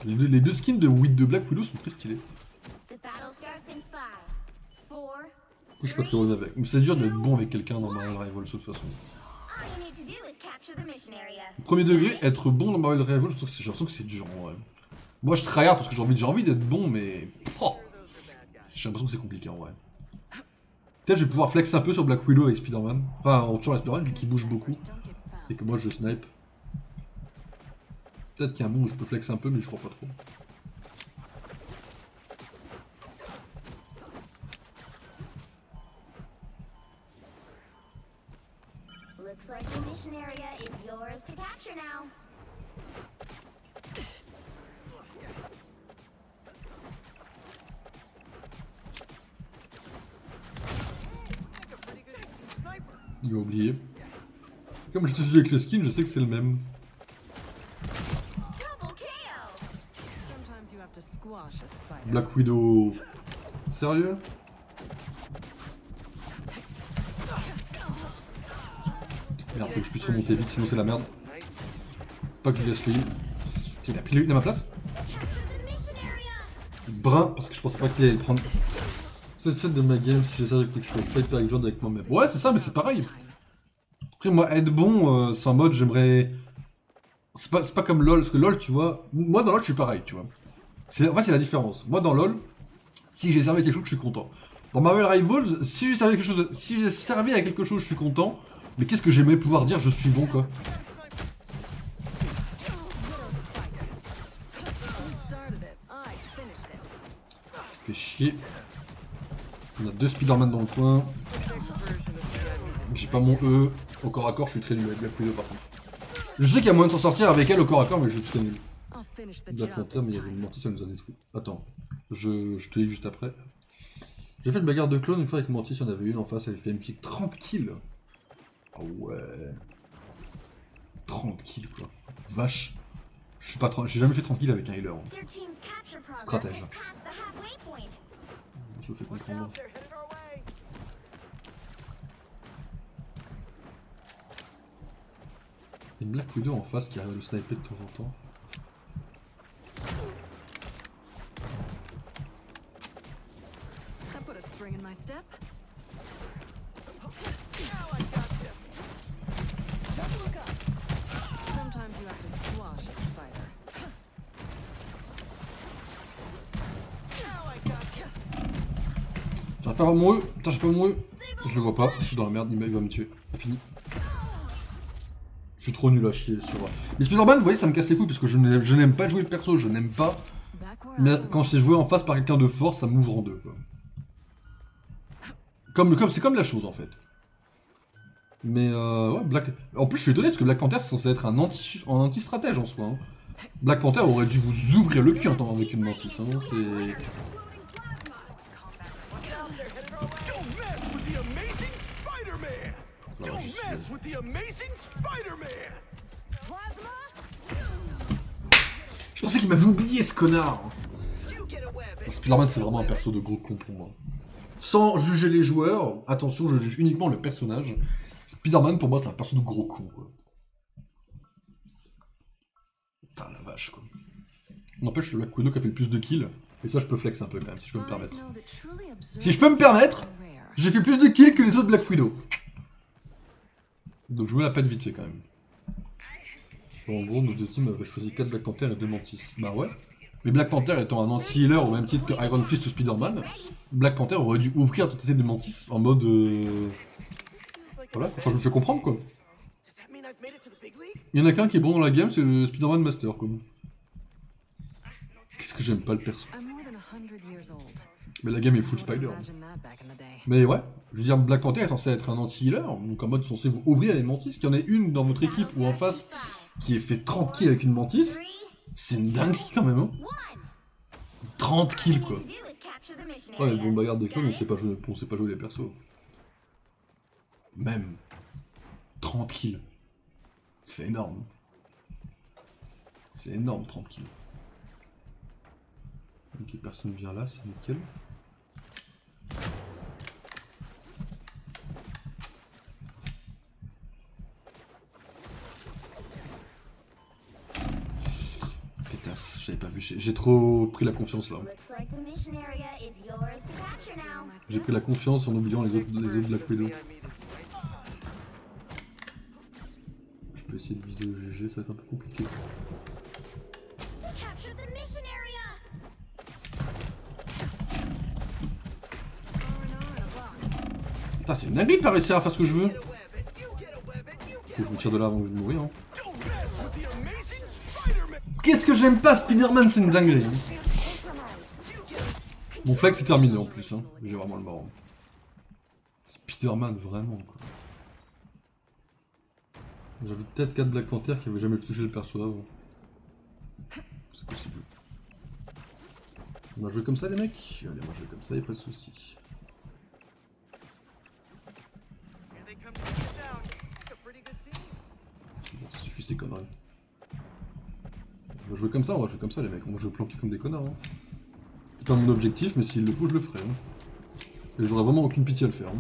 Les deux skins de Black Widow sont très stylés. Je suis pas très bon avec. C'est dur d'être bon avec quelqu'un dans Marvel Rivals de toute façon. Premier degré, être bon dans Marvel Rivals, j'ai l'impression que c'est dur en vrai. Moi je tryhard parce que j'ai envie d'être bon, mais... Oh, j'ai l'impression que c'est compliqué en vrai. Peut-être je vais pouvoir flex un peu sur Black Widow avec Spider-Man. Enfin, en tuant Spider-Man, vu qu'il bouge beaucoup. Et que moi je snipe. Peut-être qu'il y a un moment où je peux flex un peu, mais je crois pas trop. Looks like the mission area is yours to capture now. Il va oublier. Comme je te suis avec le skin, je sais que c'est le même. Black Widow. Sérieux? Merde, faut que je puisse remonter vite, sinon c'est la merde. Faut pas que je laisse le heal. Il a pris le heal à ma place. Brun, parce que je pensais pas qu'il allait le prendre. C'est fait de ma game si j'essaie de quelque chose. Pas être avec John avec moi-même. Ouais, c'est ça, mais c'est pareil. Après, moi, être bon, c'est en mode j'aimerais. C'est pas comme LoL, parce que LoL, tu vois. Moi, dans LoL, je suis pareil, tu vois. En fait, c'est la différence. Moi, dans LoL, si j'ai servi à quelque chose, je suis content. Dans Marvel Rivals, si j'ai servi à quelque chose, je suis content. Mais qu'est-ce que j'aimerais pouvoir dire, je suis bon, quoi. Fait chier. On a 2 Spider-Man dans le coin. J'ai pas mon E. Au corps à corps, je suis très nul avec Black Widow par contre. Je sais qu'il y a moyen de s'en sortir avec elle au corps à corps, mais je suis très nul. finish the Black job Panther, this mais il y avait une time. Mantis, elle nous a détruit. Attends, je te dis juste après. J'ai fait le bagarre de clone une fois avec Mantis, il y en avait une en face, elle fait une petite 30 kills. Ah ouais. 30 kills quoi. Vache. Je suis pas j'ai jamais fait 30 kills avec un healer. Hein. Their team's capture progress Stratège. has passed the halfway point. Je le fais Watch comprendre. out, they're headed our way. Il y a une Black Widow en face qui arrive à le sniper de temps en temps. That put a spring in my step. Now I got you. Don't look up. Sometimes you have to squash a spider. Now I got you. J'arrive pas à voir mon E. Putain, j'ai pas mon E. Je le vois pas, je suis dans la merde, il va me tuer. C'est fini. Je suis trop nul à chier sur... Mais Spider-Man, vous voyez, ça me casse les couilles parce que je n'aime pas jouer le perso, je n'aime pas. Back where Mais I quand c'est joué en face par quelqu'un de fort, ça m'ouvre en deux, quoi. C'est comme la chose, en fait. Mais ouais, Black... En plus, je suis étonné parce que Black Panther, c'est censé être un anti-stratège en soi. Hein. Black Panther aurait dû vous ouvrir le cul en temps avec une Mantis. Hein. C'est... Don't mess with the amazing Spider-Man! Don't mess with the amazing Spider-Man! Je pensais qu'il m'avait oublié, ce connard. You get a web. Spider-Man, c'est vraiment un perso de gros con pour moi. Sans juger les joueurs, attention, je juge uniquement le personnage. Spider-Man, pour moi, c'est un perso de gros con, quoi. Putain, la vache, quoi. N'empêche, c'est Black Widow qui a fait le plus de kills. Et ça, je peux flex un peu, quand même, si je peux me permettre. Si je peux me permettre, j'ai fait plus de kills que les autres Black Widow. Donc je me la pète vite fait, quand même. Bon, en gros, nos deux teams avaient choisi 4 Black Panther et 2 Mantis. Bah ouais. Mais Black Panther étant un anti-healer au même titre que Iron Fist ou Spider-Man, Black Panther aurait dû ouvrir la totalité de Mantis en mode... Voilà, enfin je me fais comprendre, quoi. Does that mean I've made it to the big league? Il y en a qu'un qui est bon dans la game, c'est le Spider-Man Master, quoi. Qu'est-ce que j'aime pas le perso. I'm more than 100 years old. Mais la game est full Spider. Imagine that back in the day. Mais ouais, je veux dire, Black Panther est censé être un anti-healer, donc en mode censé vous ouvrir les Mantis. Qu'il y en ait une dans votre équipe ou en face qui ait fait 30 kills avec une Mantis, c'est une dinguerie quand même, hein. 30 kills, quoi. Ouais, bon, bagarre des clones, on sait pas jouer les persos. Même 30 kills. C'est énorme. C'est énorme, 30 kills. Ok, personne vient là, c'est nickel. Pétasse, j'avais pas vu, j'ai trop pris la confiance là. J'ai pris la confiance en oubliant les autres Black Widow. Je peux essayer de viser le GG, ça va être un peu compliqué. Putain, c'est une dinguerie de pas réussir à faire ce que je veux. Faut que je me tire de là avant de mourir. Hein. Qu'est-ce que j'aime pas, Spider-Man, c'est une dinguerie. Mon flex est terminé en plus, hein. J'ai vraiment le marrant. Spider-Man, vraiment, quoi. J'avais peut-être 4 Black Panther qui avaient jamais touché le perso avant. C'est possible. On va jouer comme ça, les mecs? Allez, on va jouer comme ça, y'a pas de soucis. Bon, ça suffit ces conneries. On va jouer comme ça, les mecs. On va jouer planqué comme des connards. Hein. C'est pas mon objectif, mais s'il le faut, je le ferai. Hein. Et j'aurais vraiment aucune pitié à le faire. Hein.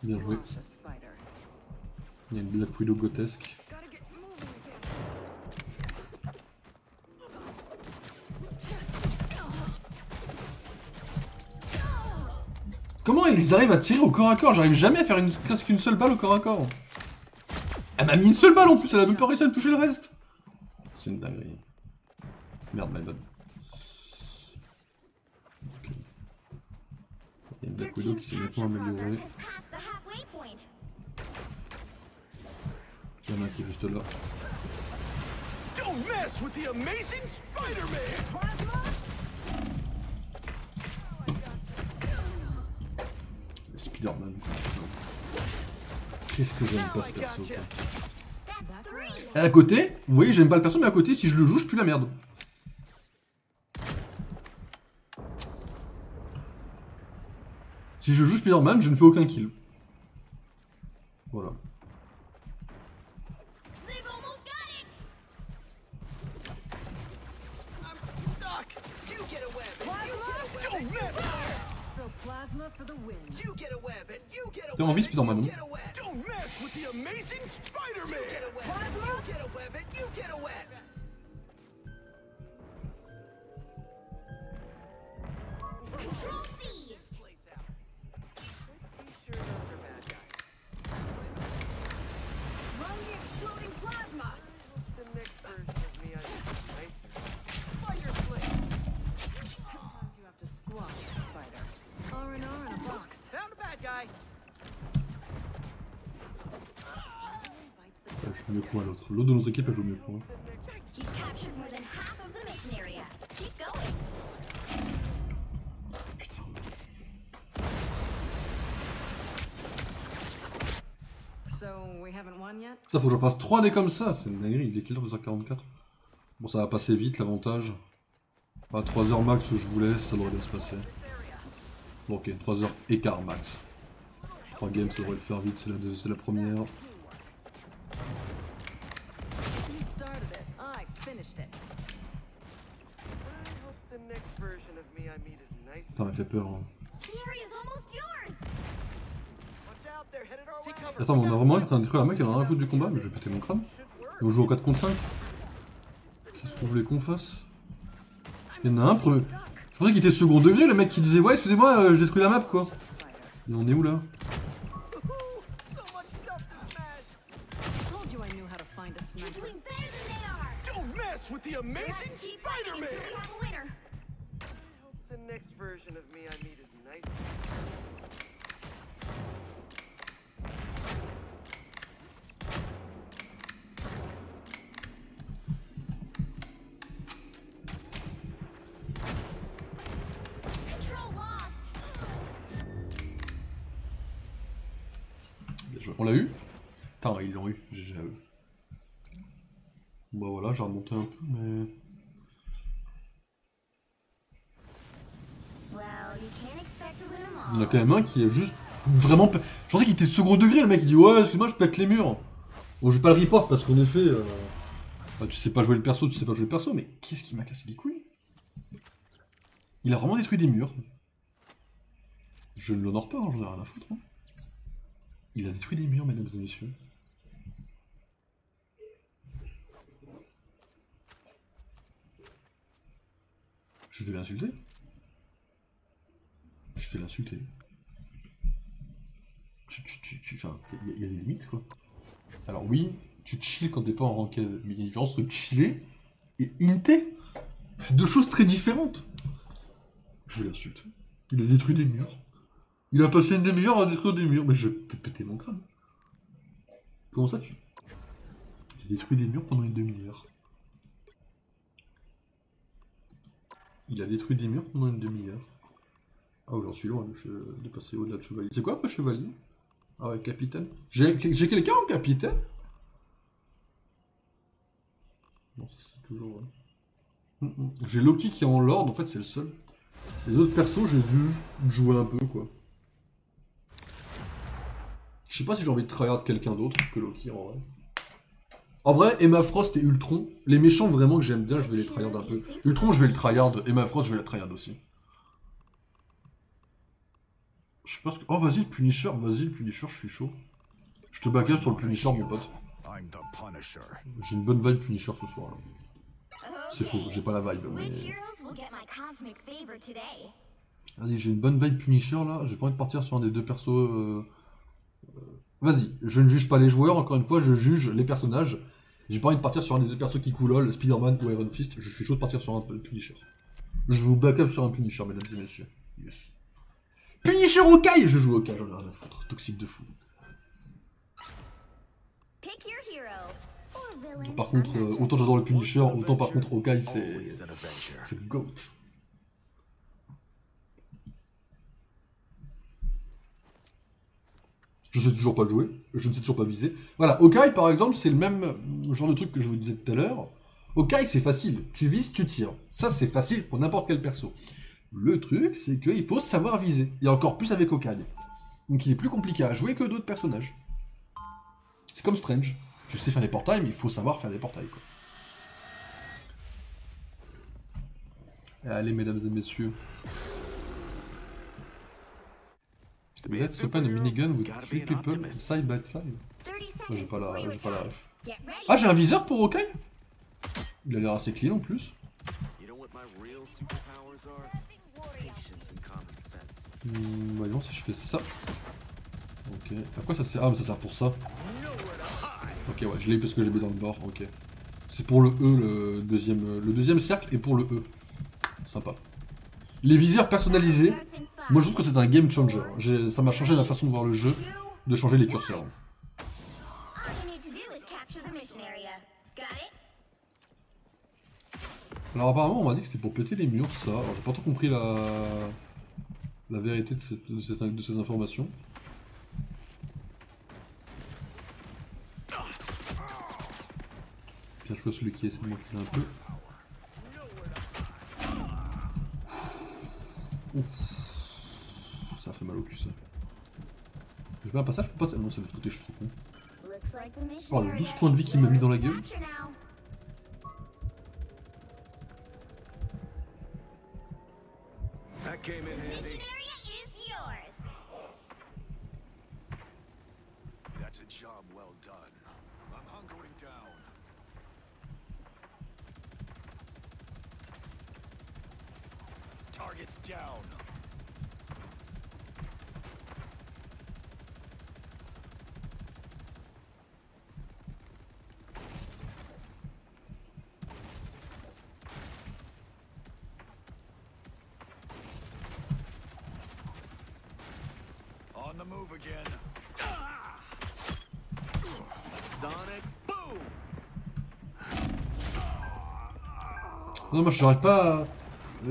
Bien joué. Il y a une Black Widow grotesque. Comment ils arrivent à tirer au corps à corps? J'arrive jamais à faire presque une seule balle au corps à corps. Elle m'a mis une seule balle en plus, elle a même pas réussi à me toucher le reste. C'est une dinguerie. Merde, my bad. Okay. Il y a une Black Widow qui s'est nettement améliorée. Il y en a un qui est juste là. Don't mess with the amazing Spider-Man! Spider-Man. Qu'est-ce que j'aime pas ce perso quoi. That's 3. Et à côté, vous voyez, j'aime pas le perso, mais à côté, si je le joue, je pue la merde. Si je joue Spider-Man, je ne fais aucun kill. Voilà. They've almost got it. I'm stuck. You get a web. And you get a web. Don't mess! Throw plasma for the win. You get a web. And you get a web. T'as envie, Spider-Man, You non? get a web. Don't mess with the amazing Get Spider-Man! a web. You get a web. And you get a web. Control seized. Place out. Pretty sure those are bad guys. Run the exploding plasma. The next version of me, I think, Spider Flame. Sometimes you have to squash a spider. R&R in a box. Found a bad guy. Bites the Elle joue mieux que moi l'autre. L'autre de notre équipe, elle joue mieux que moi. You've captured more than half of the mission area. Keep going. Putain. So we haven't won yet? Ça, faut que j'en fasse 3 dés comme ça. C'est une dinguerie, il est quelle heure 2h44. Bon, ça va passer vite, l'avantage. À 3h max où je vous laisse, ça devrait bien se passer. Bon, ok, 3h15 max. 3 games, ça devrait le faire vite, c'est la première. You started it. I finished it. I hope the next version of me I meet is nice. Putain, elle fait peur. Hein. The area's almost yours. Watch out, they're headed our way. Take cover. Attends, mais on a vraiment un qui est en train de détruire la mec, elle en a rien à foutre du combat, mais je vais péter mon crâne. Et on joue au 4 contre 5. Qu'est-ce qu'on voulait qu'on fasse? Il y en a un, premier. Je pensais qu'il était second degré, le mec qui disait ouais, excusez-moi, je détruis la map quoi. Et on est où là? So much stuff to smash. I told you I knew how to find a You're sniper. doing better than they are. Don't mess with the amazing Let's keep fighting until Spider-Man! we have a winner. I hope the next version of me I meet is nice. Control lost. Bien joué. On l'a eu? Putain, ils l'ont eu, GG à eux. Bah voilà, j'ai remonté un peu, mais... Well, you can't expect to win them Il y en a all. quand même un qui est juste vraiment... Je pensais qu'il était de second degré, le mec il dit ouais, excuse-moi, je pète les murs. Bon, je vais pas le report parce qu'en effet... bah, tu sais pas jouer le perso, tu sais pas jouer le perso, mais qu'est-ce qui m'a cassé les couilles? Il a vraiment détruit des murs. Je ne l'honore pas, hein, j'en ai rien à foutre. Hein. Il a détruit des murs, mesdames et messieurs. Je vais l'insulter. Je vais l'insulter. Enfin, il y a des limites, quoi. Alors oui, tu chill quand t'es pas en ranked, mais il y a une différence entre chiller et inter. C'est deux choses très différentes. Je vais l'insulter. Il a détruit des murs. Il a passé une demi-heure à détruire des murs, mais je peux péter mon crâne. Comment ça tu... J'ai détruit des murs pendant une demi-heure. Il a détruit des murs pendant une demi-heure. Ah oui, j'en suis loin de passer au-delà de chevalier. C'est quoi après chevalier? Ah ouais, capitaine. J'ai quelqu'un en capitaine? Non, ça c'est toujours... J'ai Loki qui est en lord, en fait c'est le seul. Les autres persos, j'ai juste joué un peu quoi. Je sais pas si j'ai envie de tryhard quelqu'un d'autre que Loki en vrai. En vrai, Emma Frost et Ultron, les méchants vraiment que j'aime bien, je vais les tryhard un peu. Ultron, je vais le tryhard, Emma Frost, je vais la tryhard aussi. Je sais pas ce que... Oh, vas-y, le Punisher, je suis chaud. Je te back up sur le Punisher, mon pote. I'm the Punisher. J'ai une bonne vibe Punisher ce soir là. C'est faux, j'ai pas la vibe, mais... Which heroes will get my cosmic favor today? Vas-y, j'ai une bonne vibe Punisher là, j'ai pas envie de partir sur un des deux persos... Vas-y, je ne juge pas les joueurs, encore une fois, je juge les personnages. J'ai pas envie de partir sur un des deux persos qui coulolent, Spider-Man ou Iron Fist, je suis chaud de partir sur un Punisher. Je vous back up sur un Punisher, mesdames et messieurs. Yes. Punisher Hawkeye! Je joue Hawkeye, j'en ai rien à foutre. Toxique de fou. Pick your hero. Or villain. Par contre, I'm not autant j'adore le Punisher, autant par contre Hawkeye Always an adventure. c'est le GOAT. Je sais toujours pas le jouer, je ne sais toujours pas viser. Voilà, Hawkeye par exemple, c'est le même genre de truc que je vous disais tout à l'heure. Hawkeye c'est facile, tu vises, tu tires. Ça c'est facile pour n'importe quel perso. Le truc c'est qu'il faut savoir viser, et encore plus avec Hawkeye. Donc il est plus compliqué à jouer que d'autres personnages. C'est comme Strange. Tu sais faire des portails, mais il faut savoir faire des portails, quoi. Allez, mesdames et messieurs. Let's open a minigun with 3 people side by side. 30 J'ai seconds pas before la your time. ref. Get ready. Ah, j'ai un viseur pour Hawkeye? Il a l'air assez clean en plus. You know what my real superpowers are? Patience and common sense. Voyons si je fais ça. Ok. À quoi ça sert? Ah, mais ça sert pour ça. Ok, ouais, je l'ai parce que j'ai mis dans le bord. Ok. C'est pour le E, le deuxième cercle, et pour le E. Sympa. Les viseurs personnalisés, moi je trouve que c'est un game changer. Ça m'a changé la façon de voir le jeu, de changer les curseurs. All you need to do is capture the mission area. Got it? Alors apparemment on m'a dit que c'était pour péter les murs, ça. Alors j'ai pas trop compris la vérité de ces informations. Bien joué celui qui essaie de m'enculer un peu. Ouf. Ça fait mal au cul ça. J'ai pas un passage pour passer. Non, c'est de l'autre côté, je suis trop con. Looks like the mission Oh, le area 12 points de vie is qu'il m'a mis dans la yours to gueule. capture now. That came in Mission handy. area is yours. That's a job well done. I'm hunkering down. Target's down. On the move again. Sonic boom. Non, moi j'arrive pas à...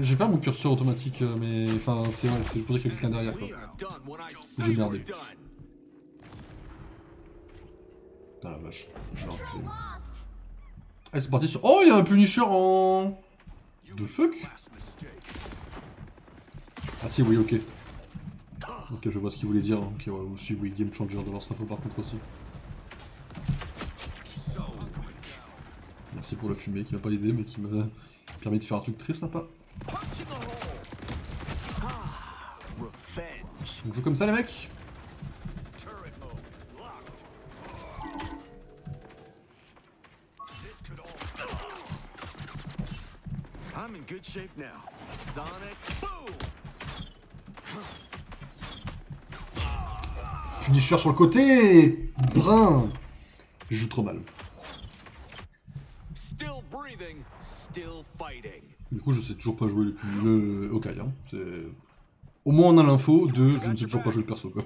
J'ai pas mon curseur automatique, mais enfin, c'est pour ça qu'il y a quelqu'un derrière quoi. We are done when I J'ai say merdé. we're done. Putain la vache. Control lost. Ah, c'est parti sur... Oh, il y a un Punisher en... The fuck? Last mistake. Ah si, oui, ok. Ok, je vois ce qu'il voulait dire. Ok, ouais, aussi, oui, game changer de leur info par contre aussi. So Merci pour la fumée qui m'a pas aidé, mais qui m'a permis de faire un truc très sympa. Punch in the hole. Ah, revenge. On joue comme ça les mecs? Turret mode locked. This could all. I'm in good shape now. Sonic boom. Punisher sur le côté! Brun! Je joue trop mal. Still breathing, still fighting. Du coup, je sais toujours pas jouer le Hawkeye. Hein. Au moins on a l'info de je ne sais toujours pas jouer le perso quoi.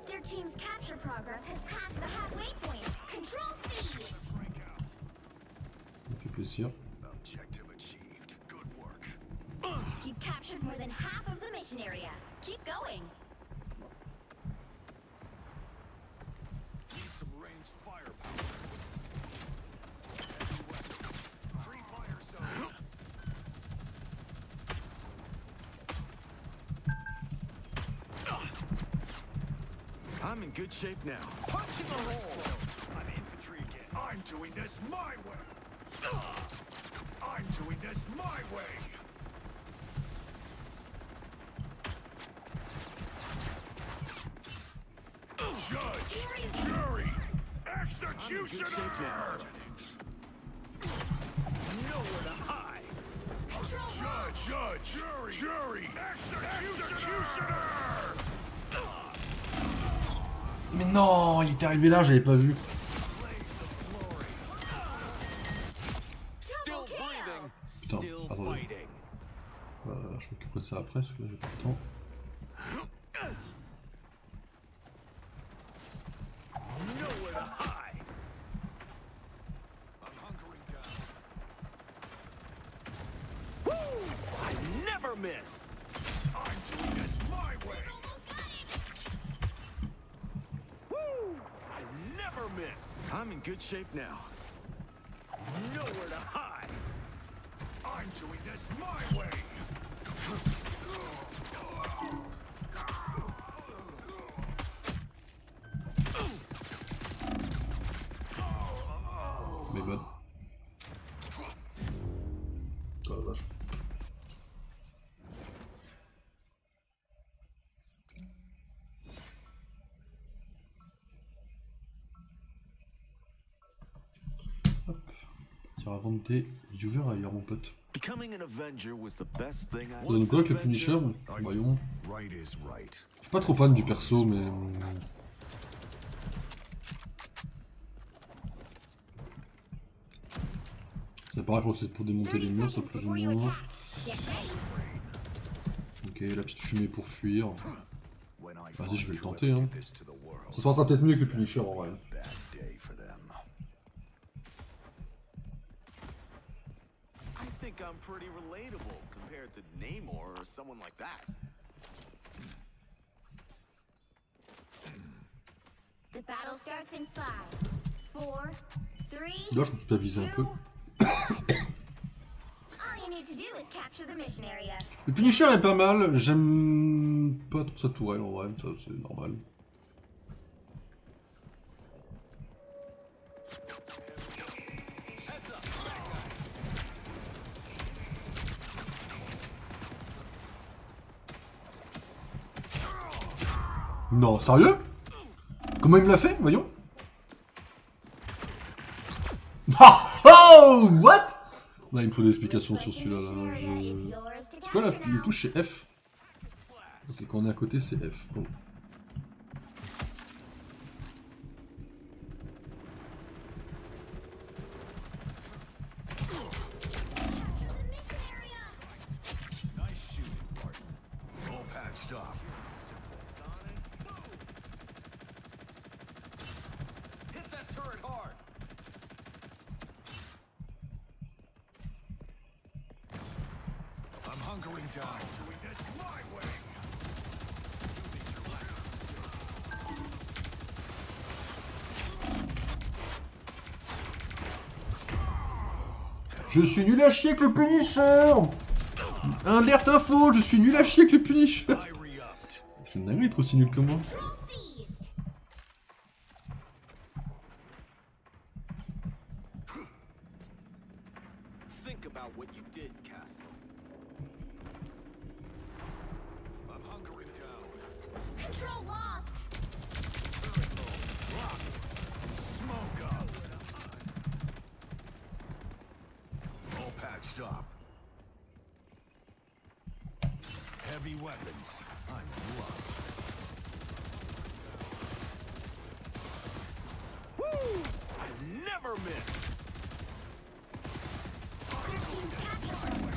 Their team's capture progress has passed the halfway point. Control C. Ça me fait plaisir. objective achieved. Good work. You've captured more than half of the mission area. Keep going. Need some ranged firepower. Heavy weapons. Free fire zone. I'm in good shape now. Punch in the hole. I'm infantry again. I'm doing this my way. I'm doing this my way. Judge, jury, executioner. Nowhere to hide. Judge, jury, executioner. Mais non, il était arrivé là, j'avais pas vu. Still breathing, Putain, still attendez. fighting. Je m'occuperai de ça après parce que j'ai pas le temps. never miss. I'm doing this my way. Woo! I never miss. I'm in good shape now. Nowhere to hide. I'm doing this my way. Mais bonne. Oh la vache. Hop. Tiens, avant tes viewers ailleurs, mon pote. Becoming an Avenger was the best thing I Ça donne quoi avec le Punisher? Voyons. Je suis pas trop fan du perso, mais... C'est pareil, c'est pour démonter les murs, ça plus ou moins. Ok, la petite fumée pour fuir. Vas-y, je vais le tenter. Hein. Ça sera peut-être mieux que le Punisher en vrai. I think I'm pretty relatable compared to Namor or someone like that. The battle starts in 5, 4, 3, Là, je me suis pas visé un peu. All you need to do is capture the mission area. Le Punisher est pas mal, j'aime pas trop sa tourelle en vrai, ça c'est normal. Non, sérieux? Comment il me l'a fait? Voyons. Oh, what? Là, il me faut des explications sur celui-là. Là. C'est quoi la touche? C'est F. Ok, quand on est à côté, c'est F. Bon. Je suis nul à chier avec le Punisher. Alerte info, je suis nul à chier avec le Punisher. C'est une dinguerie d'être aussi nul que moi. Think about what you did, Castle. I'm hunkering down. Control lost. Locked. Smoke up. All patched up. Heavy weapons. I'm in love. Woo! I never miss. Your team's captured.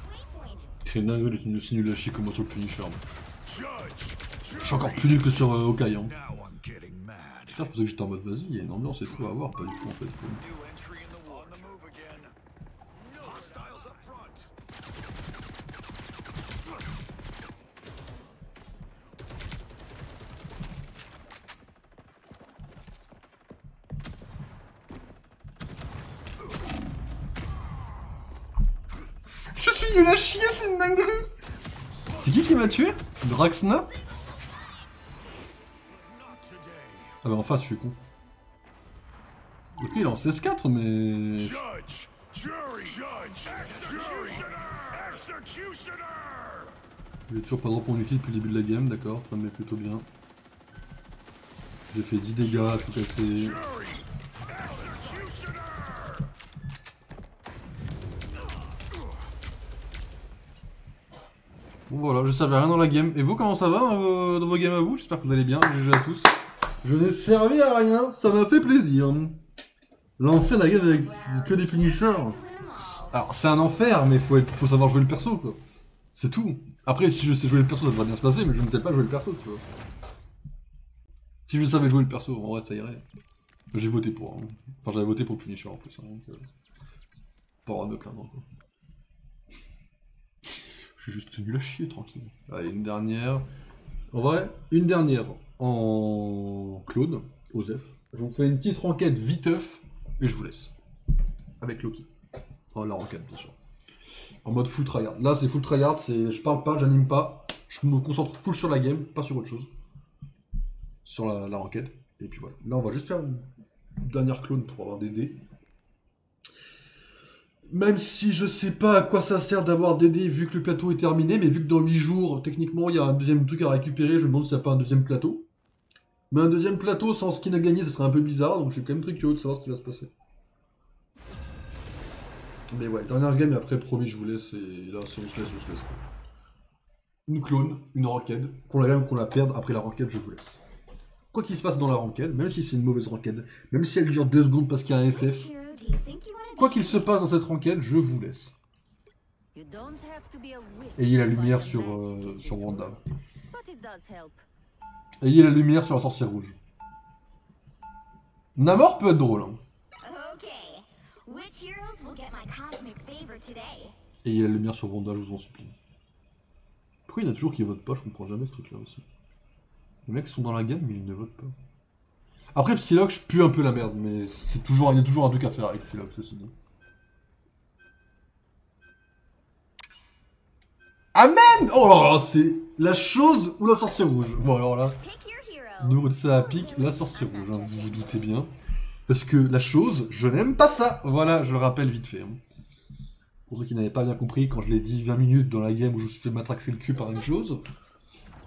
Waypoint. C'est une dinguerie d'être aussi nul à chier que moi sur le Punisher. Judge. Je suis encore plus nul que sur Hawkeye. Hein. Now I'm getting mad. Putain, je pensais que j'étais en mode vas-y, il y a une ambiance et tout à avoir, pas du tout en fait. Quoi. New entry in the war. On the move again. Hostiles up front. Je suis nul à chier, c'est une dinguerie. C'est qui m'a tué? Draxna? Ah bah en face, je suis con. Ok, il est en CS4, mais... Judge, jury, judge, executioner, executioner. Il est toujours pas de repos inutile depuis le début de la game, d'accord, ça me met plutôt bien. J'ai fait 10 dégâts, tout cassé. Jury, executioner. Bon voilà, je savais rien dans la game. Et vous, comment ça va dans vos games à vous? J'espère que vous allez bien, GG à tous. Je n'ai servi à rien, ça m'a fait plaisir. L'enfer de la game avec que des Punishers. Alors c'est un enfer, mais faut savoir jouer le perso quoi. C'est tout. Après si je sais jouer le perso ça devrait bien se passer, mais je ne sais pas jouer le perso tu vois. Si je savais jouer le perso, en vrai ça irait. J'ai voté pour. Hein. Enfin j'avais voté pour Punisher en plus. Hein, donc, pas avoir de me plaindre quoi. Je suis juste nul à chier, tranquille. Allez, une dernière. En vrai, une dernière en Claude, Osef. Je vous fais une petite renquête viteuf et je vous laisse. Avec Loki. Oh, la renquête, bien sûr. En mode full tryhard. Là, c'est full tryhard, c'est je parle pas, j'anime pas. Je me concentre full sur la game, pas sur autre chose. Sur la renquête. Et puis voilà. Là, on va juste faire une dernière clone pour avoir des dés. Même si je sais pas à quoi ça sert d'avoir des dés vu que le plateau est terminé, mais vu que dans 8 jours, techniquement, il y a un deuxième truc à récupérer, je me demande s'il n'y a pas un deuxième plateau. Mais un deuxième plateau sans skin à gagner, ça serait un peu bizarre, donc je suis quand même très curieux de savoir ce qui va se passer. Mais ouais, dernière game et après, promis, je vous laisse, et là, si on se laisse, on se laisse. Une clone, une ranked, qu'on la gagne ou qu'on la perde, après la ranked, je vous laisse. Quoi qu'il se passe dans la ranked, même si c'est une mauvaise ranked, même si elle dure 2 secondes parce qu'il y a un FF, quoi qu'il se passe dans cette ranked, je vous laisse. Ayez la lumière sur Wanda. Ayez la lumière sur la sorcière rouge. Namor peut être drôle. Hein. Ayez la lumière sur Wanda, je vous en supplie. Pourquoi il y en a toujours qui votent pas? Je comprends jamais ce truc-là aussi. Les mecs sont dans la game, mais ils ne votent pas. Après, Psylocke, je pue un peu la merde, mais c'est toujours, il y a toujours un truc à faire avec Psylocke, ceci dit. Amen! Oh, c'est la chose ou la sorcière rouge. Bon, alors là, numéro de ça à pique, la sorcière rouge, hein, vous vous doutez bien. Parce que la chose, je n'aime pas ça. Voilà, je le rappelle vite fait. Hein. Pour ceux qui n'avaient pas bien compris, quand je l'ai dit 20 minutes dans la game où je me suis fait matraxer le cul par une chose,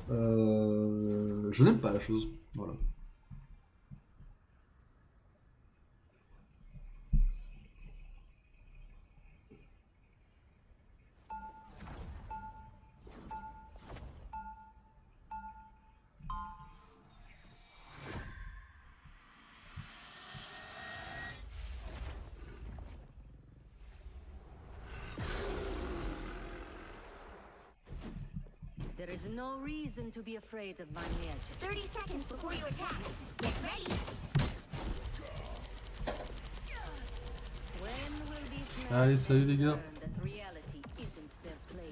je n'aime pas la chose. Voilà. There is no reason to be afraid of my magic. 30 seconds before you attack. Get ready. When will these Allez, salut les gars. learn that reality isn't their play?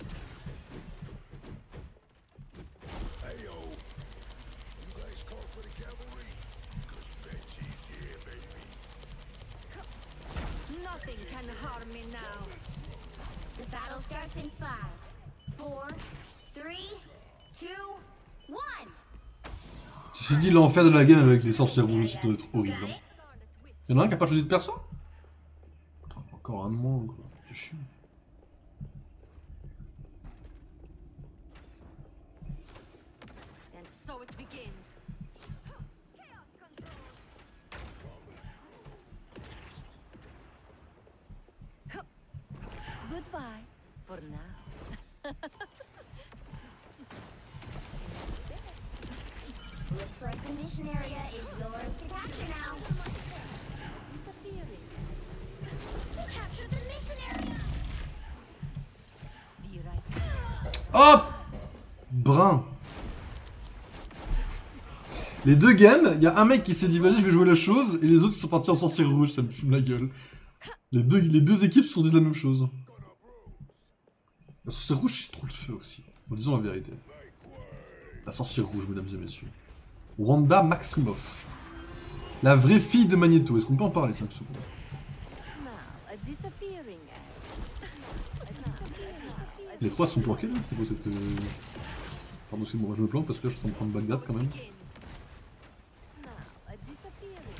Hey yo, you guys call for the cavalry? 'Cause Reggie's here, baby. Nothing can harm me now. The battle starts in 5, 4, 3, 2, 1. Ceci dit, l'enfer de la game avec les sorcières rouges, ça doit être horrible. Hein. Y'en a un qui a pas choisi de perso? Putain, encore un de moins, quoi. C'est chiant. And so it begins. Goodbye for now. Looks like the mission area is yours to capture now. Disappearing. We captured the mission area. Be right. Hop! Brun. Les deux games, il y a un mec qui s'est dit vas-y je vais jouer la chose, et les autres ils sont partis en sorcière rouge, ça me fume la gueule. Les deux équipes se sont dit la même chose. La sorcière rouge c'est trop le feu aussi, en disant la vérité. La sorcière rouge, mesdames et messieurs. Wanda Maximoff. La vraie fille de Magneto, est-ce qu'on peut en parler 5 secondes? Now, a disappearing act. Les trois sont planqués là, c'est quoi cette... Pardon, c'est moi je me plante parce que là je suis en train de prendre Bagdad quand même. Now, a disappearing.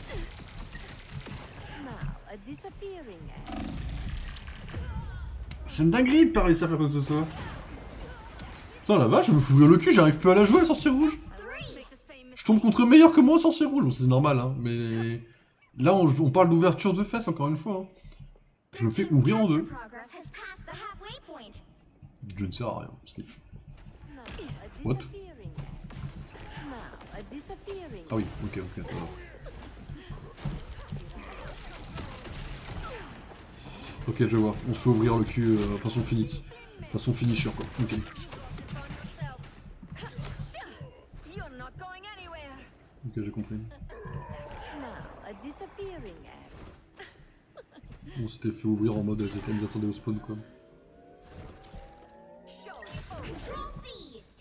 Now, a disappearing act. C'est une dinguerie de pas réussir à faire quoi que ce soit. Putain la vache, je me fous ouvrir le cul, j'arrive plus à la jouer la sorcière rouge. Je tombe contre meilleur que moi sorcière rouge, bon, c'est normal hein, mais... Là on parle d'ouverture de fesses encore une fois. Hein. Je me fais ouvrir en deux. Progress has passed the halfway point. Je ne sers à rien, sniff. Now, a What? disappearing act. Now, a disappearing Ah oui, ok, ça va. Ok, je vois, on se fait ouvrir le cul façon finisher quoi. Ok. You're not going anywhere. Ok, j'ai compris. Now, a disappearing act. On s'était fait ouvrir en mode ils attendaient au spawn quoi. Show Control seized.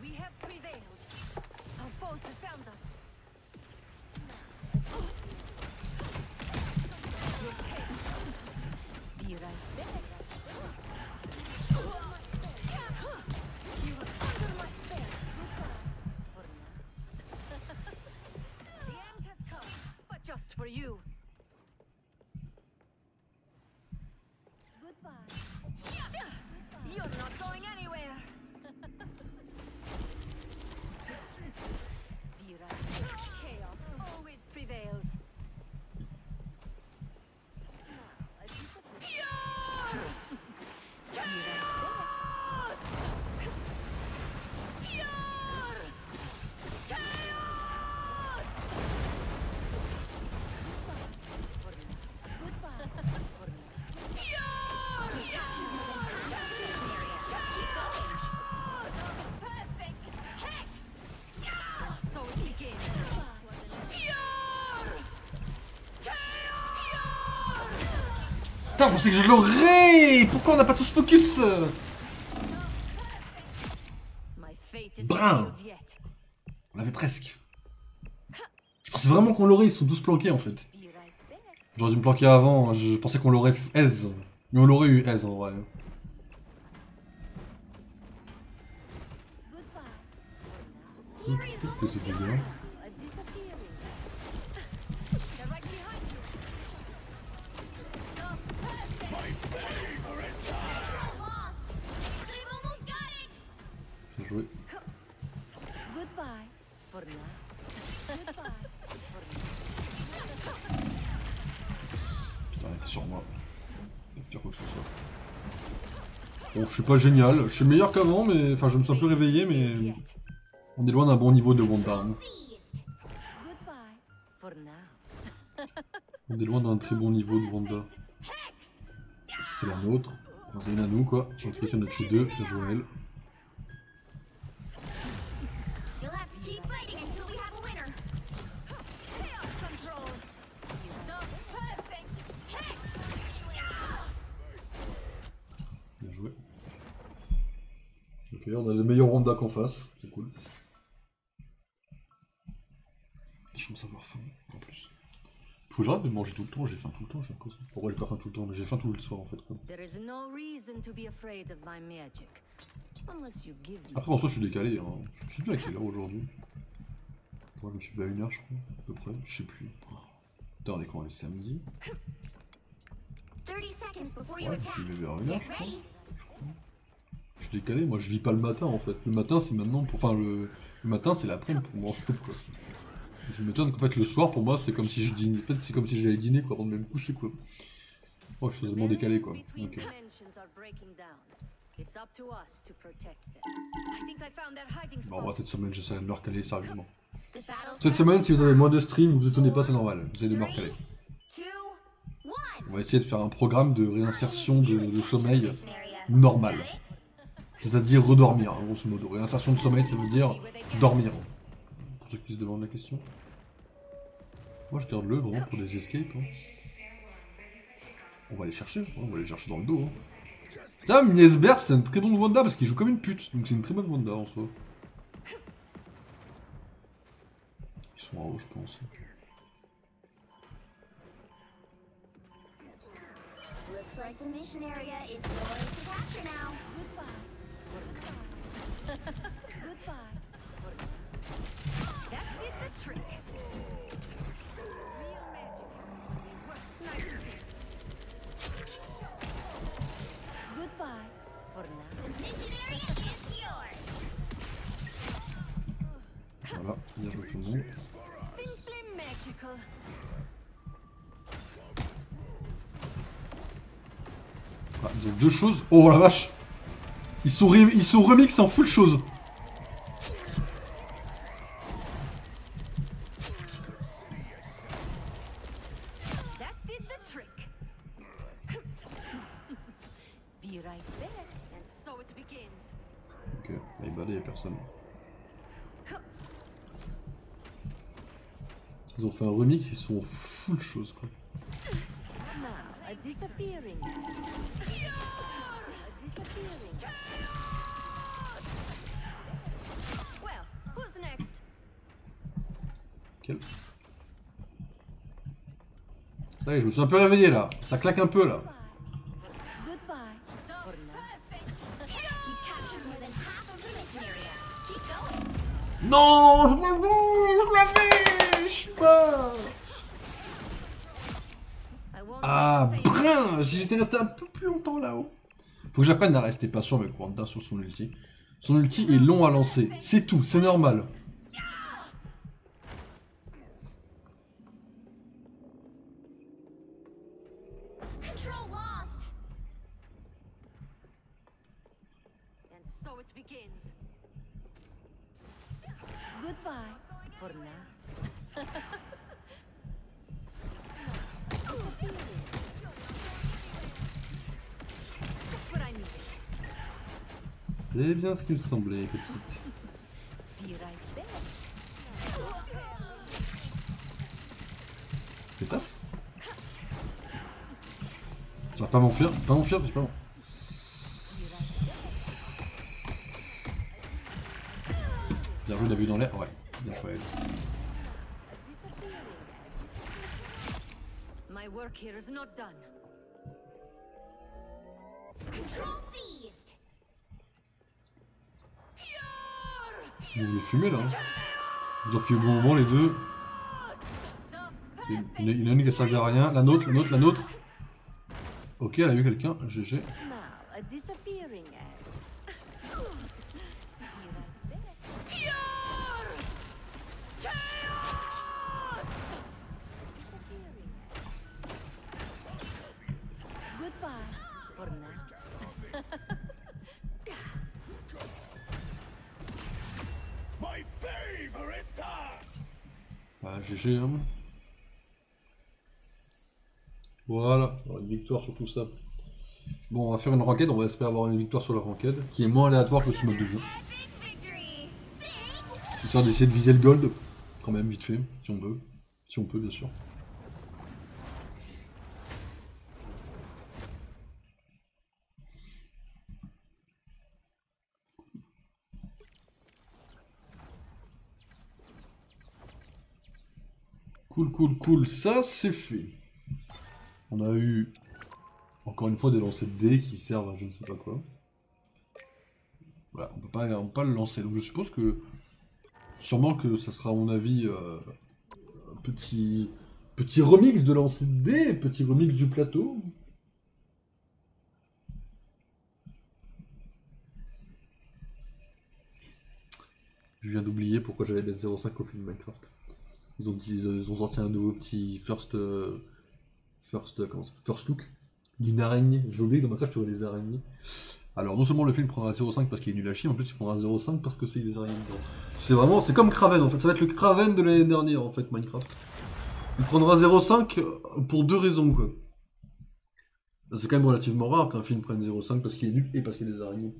We have prevailed. Our foes have found us. Your taste. Be right there. You are under my spell. For now. The end has come, but just for you. Goodbye. You're not going anywhere. Be right. Chaos always prevails. Now, a piece of pure chaos. Pure chaos. Goodbye. Pure perfect hex. And so it begins. Pure chaos. Putain, je pensais que je l'aurais. Pourquoi on n'a pas tous focus? My fate is Brin. not sealed yet. On l'avait presque. Je pensais vraiment qu'on l'aurait, ils sont tous planqués en fait. Be right there. J'aurais dû me planquer avant, je pensais qu'on l'aurait aise. Mais on l'aurait eu aise en vrai. Goodbye. Que c'est dégueulasse. Disappearing. They're right behind you. Control lost. They've almost got it. Bien joué. Goodbye. For now. Goodbye. Putain, arrêtez sur moi. Je vais faire quoi que ce soit. Bon, je suis pas génial. Je suis meilleur qu'avant, mais. Enfin, je me suis un peu réveillé, mais. On est loin d'un bon niveau de Wanda. Hein. Seized. Goodbye. For now. On est loin d'un très bon niveau de Wanda. C'est la nôtre. Enfin, c'est une à nous, quoi. En tout cas, il y en a tué deux. Bien joué à elle. You'll have to keep fighting until we have a winner. Chaos control. The perfect hex. Bien joué. Ok, on a le meilleur Wanda qu'en face. C'est cool. Je commence à avoir faim, en plus. Faut que j'arrête de manger tout le temps, j'ai faim tout le temps, j'ai l'impression. Pourquoi j'ai pas faim tout le temps? Mais j'ai faim tout le soir en fait. Quoi. There is no reason to be afraid of my magic. Unless you give me. Après en soi je suis décalé, hein. Je me suis levé à quelle heure aujourd'hui? Ouais, je me suis levé à 1h je crois, à peu près, je sais plus. Putain, on est quand? On est samedi? 30 seconds before you Ouais, je suis attack. levé à 1h Get je crois. ready. Je suis décalé, moi je vis pas le matin en fait. Le matin c'est maintenant, pour... enfin le matin c'est l'après-midi pour moi en fait quoi. Je m'étonne qu'en fait le soir pour moi c'est comme si je dînais, en fait c'est comme si j'allais dîner quoi avant de me coucher quoi. Oh je suis totalement décalé quoi. Between Ok. dimensions are breaking down. It's up to us to protect them. I think I found their hiding Bon, moi spot. cette semaine j'essaierai de me recaler sérieusement. The battle Cette starts semaine in si vous avez 5, moins de stream, vous étonnez pas, c'est normal. J'essaie de me 3, recaler. 2, 1. On va essayer de faire un programme de réinsertion de sommeil Mission area. normal. Got it? C'est-à-dire redormir, hein, grosso modo. Réinsertion de sommeil, ça veut dire dormir. Pour ceux qui se demandent la question. Moi je garde le vraiment pour des escapes. Hein. On va aller chercher, on va aller chercher dans le dos. Hein. Tiens, Miesbert c'est un très bon Wanda parce qu'il joue comme une pute, donc c'est une très bonne Wanda en soi. Ils sont en haut je pense. Looks like the mission area is yours to capture now. Goodbye. That did the trick. Real magic happens when we work nice and together. Goodbye. For now. The mission area is yours. Voilà, bien joué tout le monde. Simply magical. Ah, il y a deux choses. Oh la vache! Ils sont remix en full chose. That did the trick. Be right there, and so it begins. Ok, là il balai, y'a personne. Ils ont fait un remix, ils sont full chose quoi. Now, a A disappearing. A disappearing. Well, who's next? Quel... Ça y est, je me suis un peu réveillé là. Ça claque un peu là. Goodbye. For now. You captured more than half of the mission area. Keep going. Non, je l'avais, je suis mort. I won't Ah, make the same. brin. J'étais resté un peu plus longtemps là-haut. Faut que j'apprenne à rester patient avec Wanda sur son ulti. Son ulti est long à lancer. C'est tout, c'est normal. Control lost. And so it begins. Goodbye. For now. Disappearing. Just what I needed. C'est bien ce qui me semblait, petite. Be right there. Pétasse. Ça va pas m'enfuir, pas m'enfuir, j'ai pas. Bien joué, David dans l'air, ouais. Bien joué. Disappearing. My work here is not done. Control seized. Ils vont les fumer là. Hein. Ils ont fui au bon moment les deux. Il y en a une qui a servi à rien. La nôtre, la nôtre, la nôtre. Ok, elle a eu quelqu'un. GG. Now, a disappearing act. Be right there. Disappearing. Goodbye. For now. My favorite time! Bah, GG. Hein. Voilà, on aura une victoire sur tout ça. Bon, on va faire une ranked, on va espérer avoir une victoire sur la ranked, qui est moins aléatoire que ce mode de jeu. Big victory. Histoire d'essayer de viser le gold, quand même, vite fait, si on veut. Si on peut, bien sûr. Cool, cool, cool, ça c'est fait. On a eu, encore une fois, des lancers de dés qui servent à je ne sais pas quoi. Voilà, on peut pas le lancer. Donc je suppose que, sûrement que ça sera à mon avis un petit remix de lancer de dés, petit remix du plateau. Je viens d'oublier pourquoi j'avais mettre 0,5 au film Minecraft. Ils ont sorti un nouveau petit first look d'une araignée. J'ai oublié que dans Minecraft tu vois des araignées. Alors non seulement le film prendra 0,5 parce qu'il est nul à chier, mais en plus il prendra 0,5 parce que c'est des araignées dedans. C'est comme Kraven en fait, ça va être le Kraven de l'année dernière en fait Minecraft. Il prendra 0,5 pour deux raisons quoi. C'est quand même relativement rare qu'un film prenne 0,5 parce qu'il est nul et parce qu'il y a des araignées.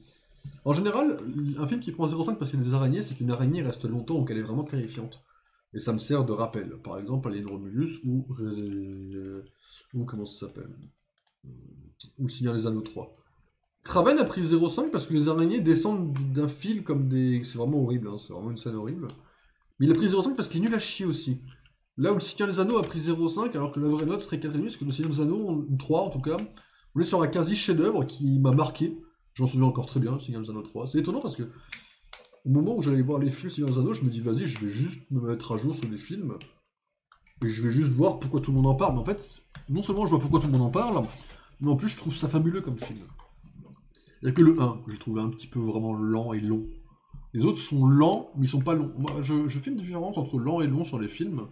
En général, un film qui prend 0,5 parce qu'il y a des araignées, c'est qu'une araignée reste longtemps ou qu'elle est vraiment terrifiante. Et ça me sert de rappel. Par exemple, Alien Romulus ou comment ça s'appelle, ou Le Seigneur des Anneaux 3. Kraven a pris 0,5 parce que les araignées descendent d'un fil comme des... C'est vraiment horrible, hein, c'est vraiment une scène horrible. Mais il a pris 0,5 parce qu'il est nul à chier aussi. Là où Le Seigneur des Anneaux a pris 0,5 alors que la vraie note serait 4,5 parce que Le Seigneur des Anneaux, 3 en tout cas, on est sur un quasi chef-d'œuvre qui m'a marqué. J'en souviens encore très bien, Le Seigneur des Anneaux 3. C'est étonnant parce que au moment où j'allais voir les films Seigneur des Anneaux, je me dis vas-y, je vais juste me mettre à jour sur les films et je vais juste voir pourquoi tout le monde en parle. Mais en fait, non seulement je vois pourquoi tout le monde en parle, mais en plus je trouve ça fabuleux comme film. Il n'y a que le 1 que j'ai trouvé un petit peu vraiment lent et long. Les autres sont lents, mais ils sont pas longs. Moi, je fais une différence entre lent et long sur les films.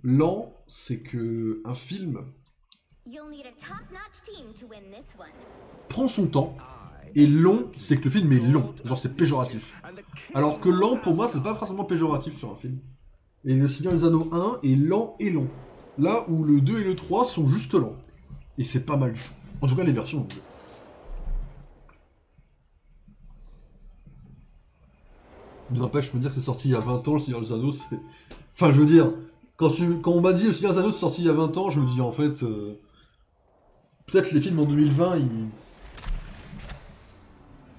Lent, c'est que un film You'll need a top-notch team to win this one. prend son temps. Et long, c'est que le film est long. Genre, c'est péjoratif. Alors que lent, pour moi, c'est pas forcément péjoratif sur un film. Et Le Seigneur des Anneaux 1 est lent et long. Là où le 2 et le 3 sont juste lents. Et c'est pas mal du tout. En tout cas, les versions. N'empêche, je me dire que c'est sorti il y a 20 ans, Le Seigneur des Anneaux, c'est... Enfin, je veux dire, quand on m'a dit Le Seigneur des Anneaux c'est sorti il y a 20 ans, je me dis en fait... peut-être les films en 2020,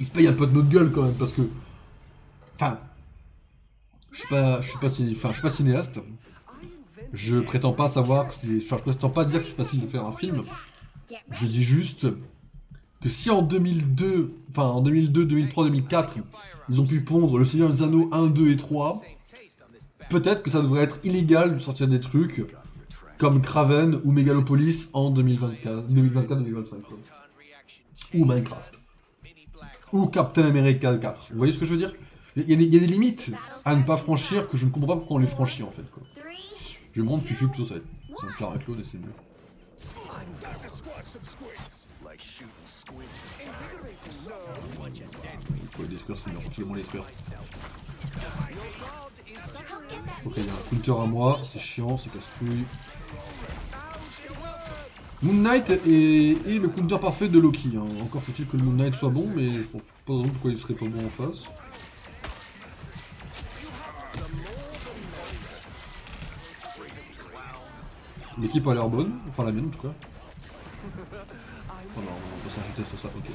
ils se payent un peu de notre gueule quand même, parce que... Enfin... Je suis pas cinéaste. Je prétends pas savoir que c'est... Enfin, je prétends pas dire que c'est facile de faire un film. Je dis juste que si en 2002, 2003, 2004, ils ont pu pondre Le Seigneur des Anneaux 1, 2 et 3, peut-être que ça devrait être illégal de sortir des trucs comme Kraven ou Megalopolis en 2024-2025. Ou Minecraft. Ou Captain America 4. Vous voyez ce que je veux dire? Il y a des limites à ne pas franchir que je ne comprends pas pourquoi on les franchit en fait. Quoi. Je vais me rendre fufu plutôt, ça va me faire avec l'autre et c'est mieux. Il faut les détruire, c'est bien, absolument les détruire. Ok, il y a un counter à moi, c'est chiant, c'est casse-couille. Moon Knight est le counter parfait de Loki. Hein. Encore faut-il que le Moon Knight soit bon, mais je pense pas de raison pourquoi il serait pas bon en face. L'équipe a l'air bonne, enfin la mienne en tout cas. Oh non, on peut s'ajouter sur ça, ok.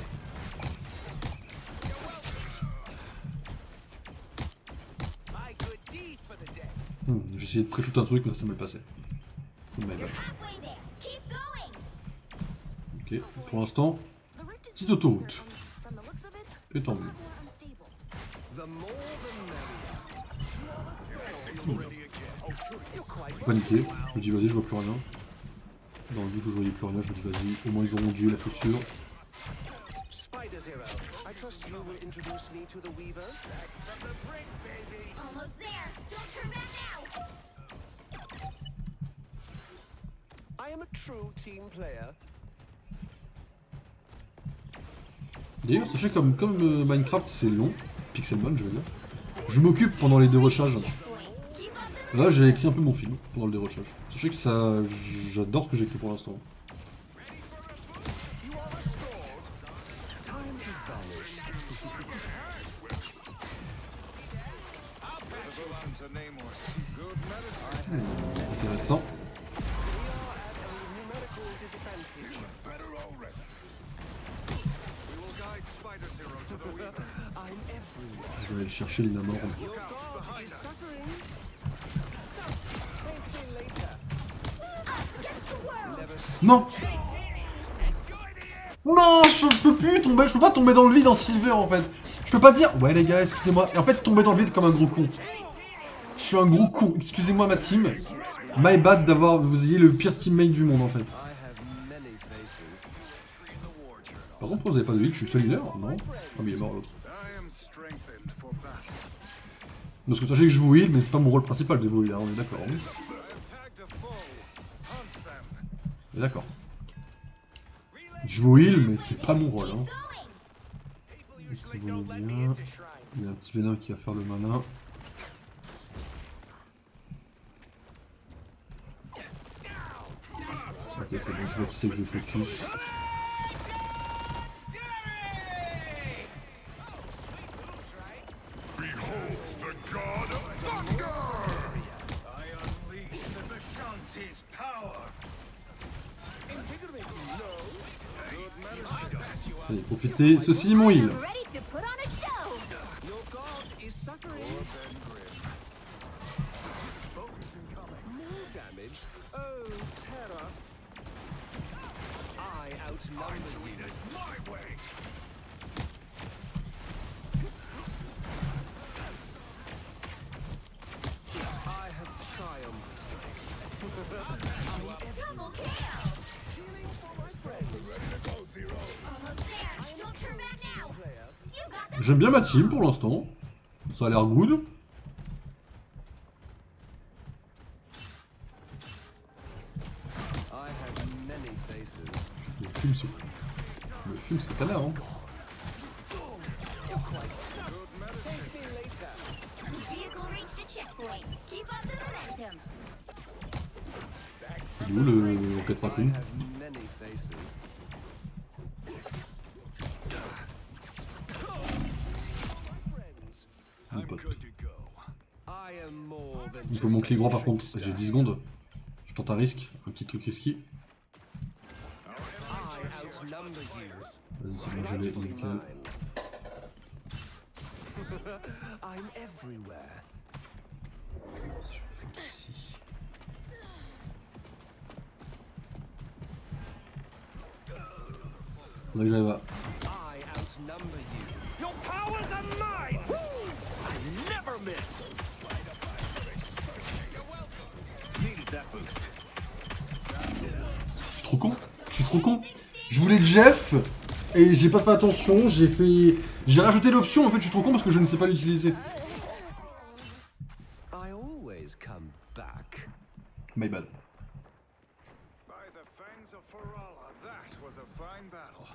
J'ai essayé de pré-shoot un truc, mais ça m'est passé. C'est my bad. Ok, pour l'instant, petite autoroute. Et tant mieux. Paniqué, je me dis vas-y, je vois plus rien. Dans le doute où je voyais plus rien, je me dis vas-y, au moins ils auront Dieu, la chaussure. D'ailleurs, sachez comme Minecraft c'est long, Pixelmon je veux dire, je m'occupe pendant les dérochages. Là j'ai écrit un peu mon film pendant le dérochage. Sachez que ça, j'adore ce que j'ai écrit pour l'instant. Intéressant. Je vais aller chercher l'inamorne. Non! Non, je peux plus tomber, je peux pas tomber dans le vide en silver en fait. Je peux pas dire, ouais les gars, excusez-moi, et en fait tomber dans le vide comme un gros con. Je suis un gros con, excusez-moi ma team. My bad d'avoir, vous ayez le pire teammate du monde en fait. Par contre, vous avez pas de heal, je suis le seul healer? Non? Ah mais il est mort l'autre. Parce que sachez que je vous heal, mais c'est pas mon rôle principal de vous heal, hein, on est d'accord. Oui. On est d'accord. Je vous heal, mais c'est pas mon rôle. Hein. Il y a un petit vénin qui va faire le malin. Ok, c'est bon, je vois qui c'est que je focus. Allez, profitez, ceci est mon heal. J'aime bien ma team pour l'instant. Ça a l'air good. Le film c'est canard hein. C'est où le rocket raccoon? Il faut mon clic droit par contre, j'ai 10 secondes. Je tente un risque, un petit truc risqué. outnumber you. Vas-y, c'est bon, je l'ai, nickel. I'm everywhere. Ici. Faudrait que j'aille là. I outnumber you. Your powers are mine! I never miss! Needed that boost. Je suis trop con. Je suis trop con. Je voulais Jeff et j'ai pas fait attention. J'ai rajouté l'option. En fait, je suis trop con parce que je ne sais pas l'utiliser. I always come back. My bad. By the fangs of Farala, that was a fine battle.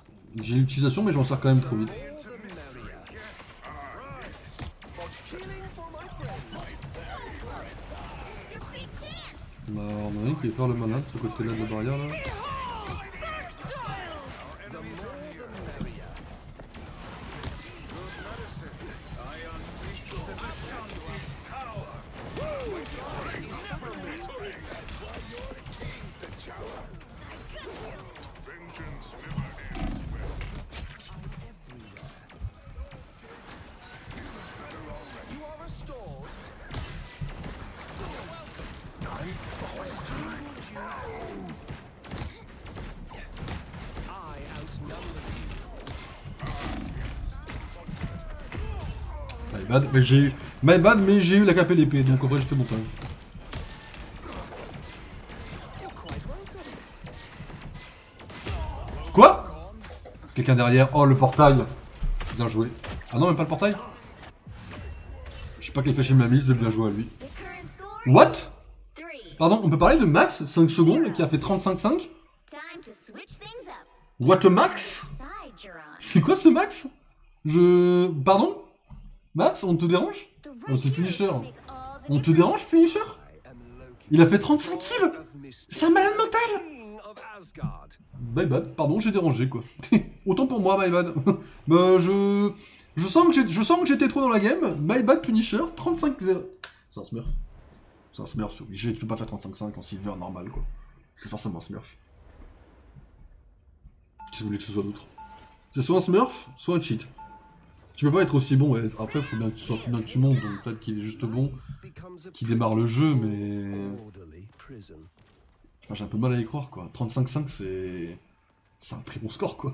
J'ai l'utilisation, mais j'en sers quand même trop vite. On a un qui est faire le malin de ce côté-là de la barrière là. My bad, mais j'ai eu la cape et l'épée, donc en vrai j'ai fait mon temps. Quoi? Quelqu'un derrière. Oh, le portail. Bien joué. Ah non, même pas le portail. Je sais pas quelle flèche il m'a mise, mais bien joué à lui. What? Pardon, on peut parler de Max, 5 secondes, qui a fait 35-5? What a Max? C'est quoi ce Max? Pardon? Max, on te dérange? Oh, c'est Punisher. On te dérange, Punisher? Il a fait 35 kills? C'est un malade mental! My bad, pardon, j'ai dérangé quoi. Autant pour moi, my bad. Bah, je sens que j'étais trop dans la game. My bad, Punisher, 35-0. C'est un smurf. C'est un smurf, c'est obligé, tu peux pas faire 35-5 en silver normal quoi. C'est forcément un smurf. Si vous voulez que ce soit d'autre. C'est soit un smurf, soit un cheat. Tu peux pas être aussi bon, et après faut bien que tu sois bien que tu montes, donc peut-être qu'il est juste bon, qu'il démarre le jeu, mais... J'ai un peu mal à y croire quoi. 35-5 c'est un très bon score quoi.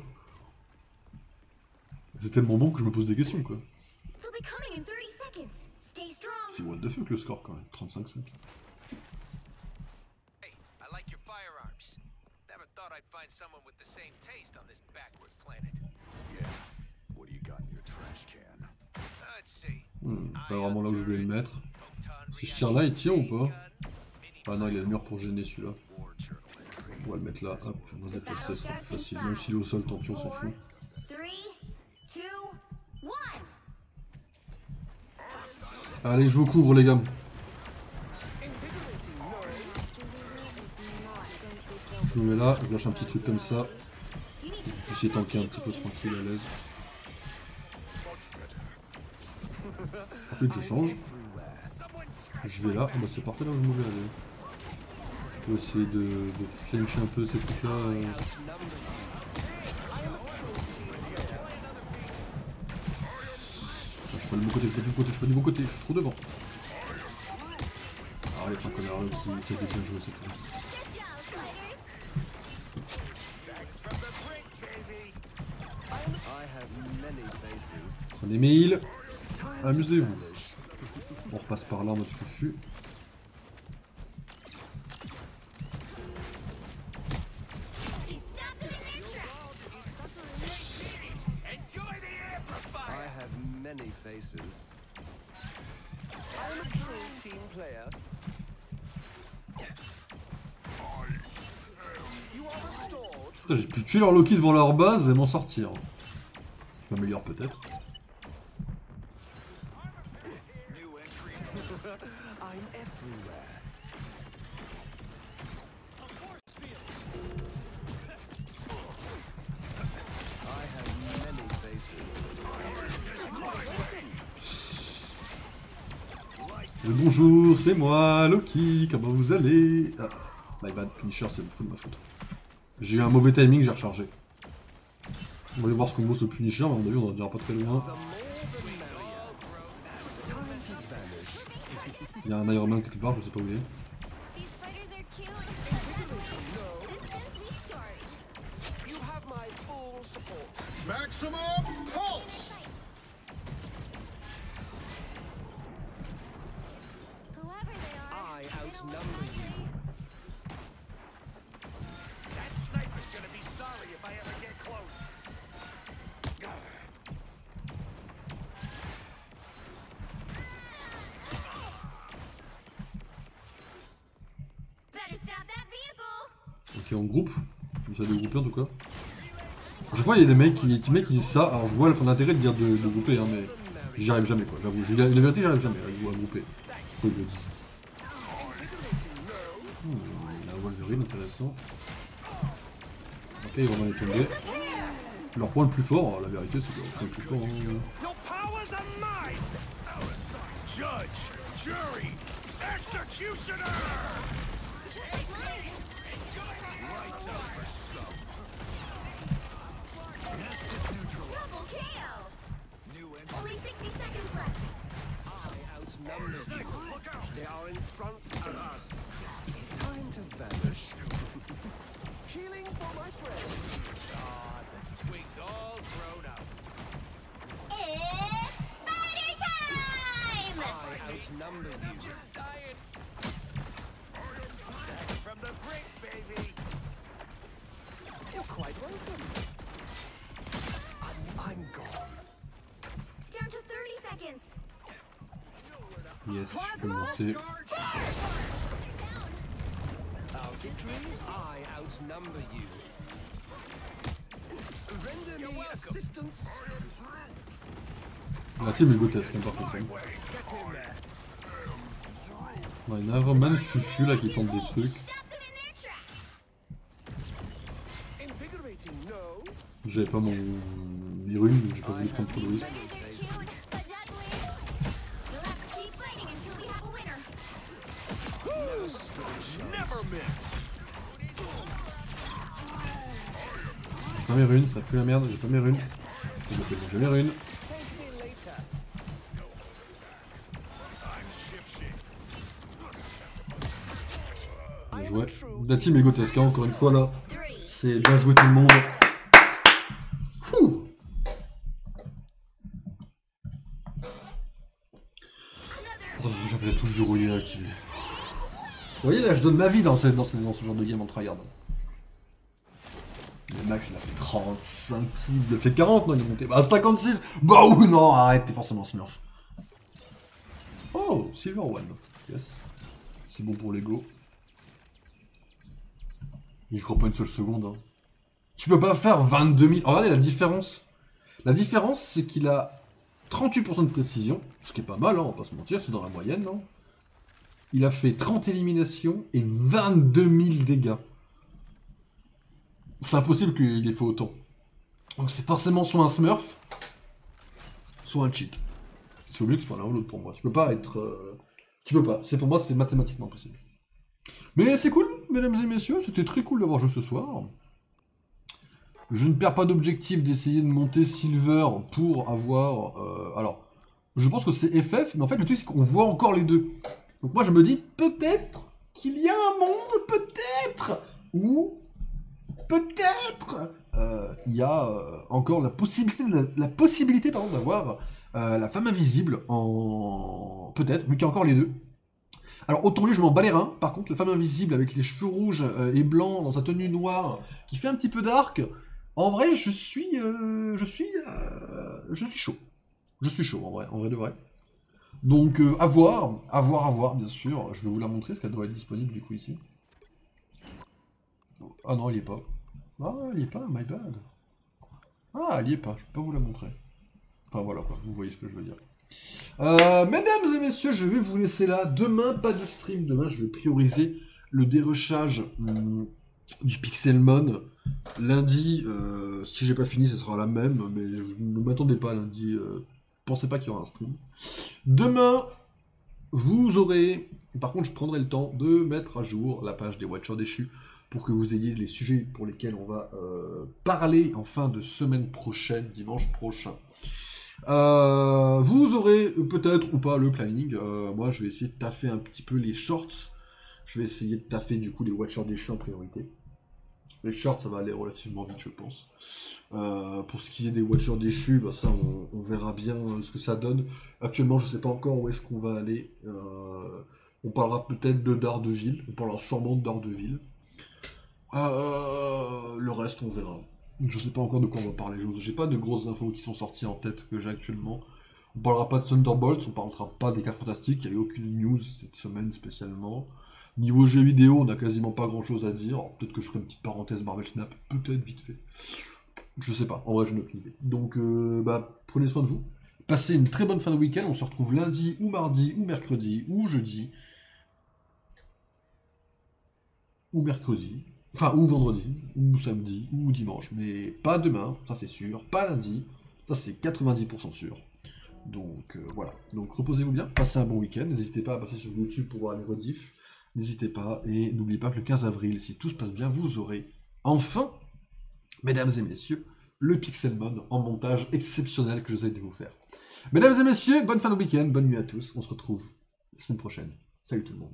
C'est tellement bon que je me pose des questions quoi. C'est what the fuck le score quand même, 35-5. Hey, I like your firearms. Never thought I'd find someone with the same taste on this backward planet. Yeah. What do you got in your trash can? Let's see. Pas vraiment là où je voulais le mettre. Si je tire là, il tire ou pas? Ah non, il a le mur pour gêner celui-là. On va le mettre là, hop, on va se déplacer, ça sera plus facile. Même s'il est au sol, tant pis, on s'en fout. Allez, je vous couvre les gars. Je me mets là, je lâche un petit truc comme ça. Vous puissiez tanker un petit peu tranquille, à l'aise. Ensuite je change. Je vais là, oh bah c'est parfait là où je me vais aller. Je vais essayer de flincher un peu ces trucs là. Je suis pas du bon côté, je suis pas du bon côté, je suis pas du bon côté, je suis trop devant. Ah il y a un connard là qui essaie de bien jouer cette fois. Prenez mes heals. Amusez-vous. On repasse par là en mode fufu. J'ai pu tuer leur Loki devant leur base et m'en sortir. Je m'améliore peut-être. Bonjour, c'est moi, Loki, comment vous allez? Ah, my bad, Punisher, c'est full ma faute. J'ai eu un mauvais timing, j'ai rechargé. On va aller voir ce combo ce Punisher, mais à mon avis on en dira pas très loin. Il y a un Iron Man quelque part, je sais pas où il est. These spiders are cute. This is the story. You have my full support. Maximum pulse! Whoever they are. I outnumber you. That sniper's gonna be sorry if I ever get close. Better stop that vehicle. Ok, on groupe. On essaie de grouper en tout cas. À chaque fois, il y a des mecs qui disent ça. Alors, je vois l'intérêt de dire de grouper, hein, mais j'y arrive jamais quoi. J'avoue, la vérité, j'y arrive jamais à grouper. Pourquoi ils le disent? La Wolverine, intéressant. Ok, ils vont dans les tomber. Leur point le plus fort, la vérité, c'est leur point le plus fort. Hein. Your powers are mine! Judge, jury, executioner! Double KO. Only 60 seconds left. I outnumber you. They are in front of us. Time to vanish. Healing for my friends. Ah, the twigs all grown up. It's spider time! I outnumber you. Just dying. Back from the brink, baby. You're quite welcome. I'm gone. Down to 30 seconds. Yes, je peux monter. Our victory, I outnumber you. Render me assistance. La team est grotesque, hein, par contre. Hein. Get in there. Ouais, il y en a un vraiment fufu là qui tente des trucs. Stop them in their tracks. Invigorating, no. J'avais pas mon rune, donc j'ai pas voulu prendre trop de risques. Spiders are cute, but deadly. You'll have to keep fighting until we have a winner. Never miss. J'ai pas mes runes, ça pue la merde, j'ai pas mes runes. C'est bon, j'ai mes runes. Thank me later. Bien joué. La team est grotesque, hein, encore une fois là. 3, C'est bien joué tout le monde. Fouh. Oh, j'avais la touche du rouillé activée. Vous voyez là, je donne ma vie dans ce genre de game en tryhard. Le max il a fait 35, il a fait 40, non il est monté. Bah 56. Bah ou non, arrête, t'es forcément smurf. Oh, Silver One. Yes. C'est bon pour l'ego. Je crois pas une seule seconde. Hein. Tu peux pas faire 22 000. Oh, regardez la différence. La différence, c'est qu'il a 38% de précision, ce qui est pas mal, hein, on va pas se mentir, c'est dans la moyenne. Non, il a fait 30 éliminations et 22 000 dégâts. C'est impossible qu'il ait fait autant. Donc c'est forcément soit un smurf, soit un cheat. C'est obligé que ce soit l'un ou l'autre pour moi. Tu peux pas être... Tu peux pas. Pour moi, c'est mathématiquement impossible. Mais c'est cool, mesdames et messieurs, c'était très cool d'avoir joué ce soir. Je ne perds pas d'objectif d'essayer de monter Silver pour avoir... alors, je pense que c'est FF, mais en fait le truc c'est qu'on voit encore les deux. Donc moi je me dis peut-être qu'il y a un monde, peut-être, où peut-être il y a encore la possibilité pardon, d'avoir la femme invisible en... Peut-être, mais qu'il y a encore les deux. Alors autant lui je m'en bats les reins, par contre la femme invisible avec les cheveux rouges et blancs dans sa tenue noire qui fait un petit peu dark, en vrai je suis chaud. Je suis chaud en vrai de vrai. Donc à voir bien sûr, je vais vous la montrer parce qu'elle doit être disponible du coup ici. Ah non elle y est pas. Ah elle y est pas, my bad. Ah elle y est pas, je peux pas vous la montrer. Enfin voilà quoi, vous voyez ce que je veux dire. Mesdames et messieurs, je vais vous laisser là. Demain, pas de stream. Demain, je vais prioriser le dérushage du Pixelmon. Lundi, si j'ai pas fini, ce sera la même. Mais ne m'attendez pas lundi. Pensez pas qu'il y aura un stream. Demain, vous aurez... Par contre, je prendrai le temps de mettre à jour la page des Watchers déchus pour que vous ayez les sujets pour lesquels on va parler en fin de semaine prochaine, dimanche prochain. Vous aurez peut-être ou pas le planning. Moi, je vais essayer de taffer un petit peu les shorts. Je vais essayer de taffer du coup les Watchers déchus en priorité. Les shorts, ça va aller relativement vite, je pense. Pour ce qui est des Watchers déchus, bah, ça, on verra bien ce que ça donne. Actuellement, je ne sais pas encore où est-ce qu'on va aller. On parlera peut-être de Daredevil. On parlera sûrement de Daredevil. Le reste, on verra. Je sais pas encore de quoi on va parler. J'ai pas de grosses infos qui sont sorties en tête que j'ai actuellement. On parlera pas de Thunderbolts, on parlera pas des 4 Fantastiques. Il n'y a eu aucune news cette semaine spécialement. Niveau jeux vidéo, on a quasiment pas grand chose à dire. Peut-être que je ferai une petite parenthèse Marvel Snap, peut-être vite fait. Je sais pas, en vrai, je n'ai aucune idée. Donc, prenez soin de vous. Passez une très bonne fin de week-end. On se retrouve lundi, ou mardi, ou mercredi, ou jeudi. Ou mercredi. Enfin, ou vendredi, ou samedi, ou dimanche. Mais pas demain, ça c'est sûr. Pas lundi, ça c'est 90% sûr. Donc, voilà. Donc, reposez-vous bien. Passez un bon week-end. N'hésitez pas à passer sur YouTube pour voir les rediffs. N'hésitez pas. Et n'oubliez pas que le 15 avril, si tout se passe bien, vous aurez enfin, mesdames et messieurs, le Pixelmon en montage exceptionnel que j'essaie de vous faire. Mesdames et messieurs, bonne fin de week-end, bonne nuit à tous. On se retrouve la semaine prochaine. Salut tout le monde.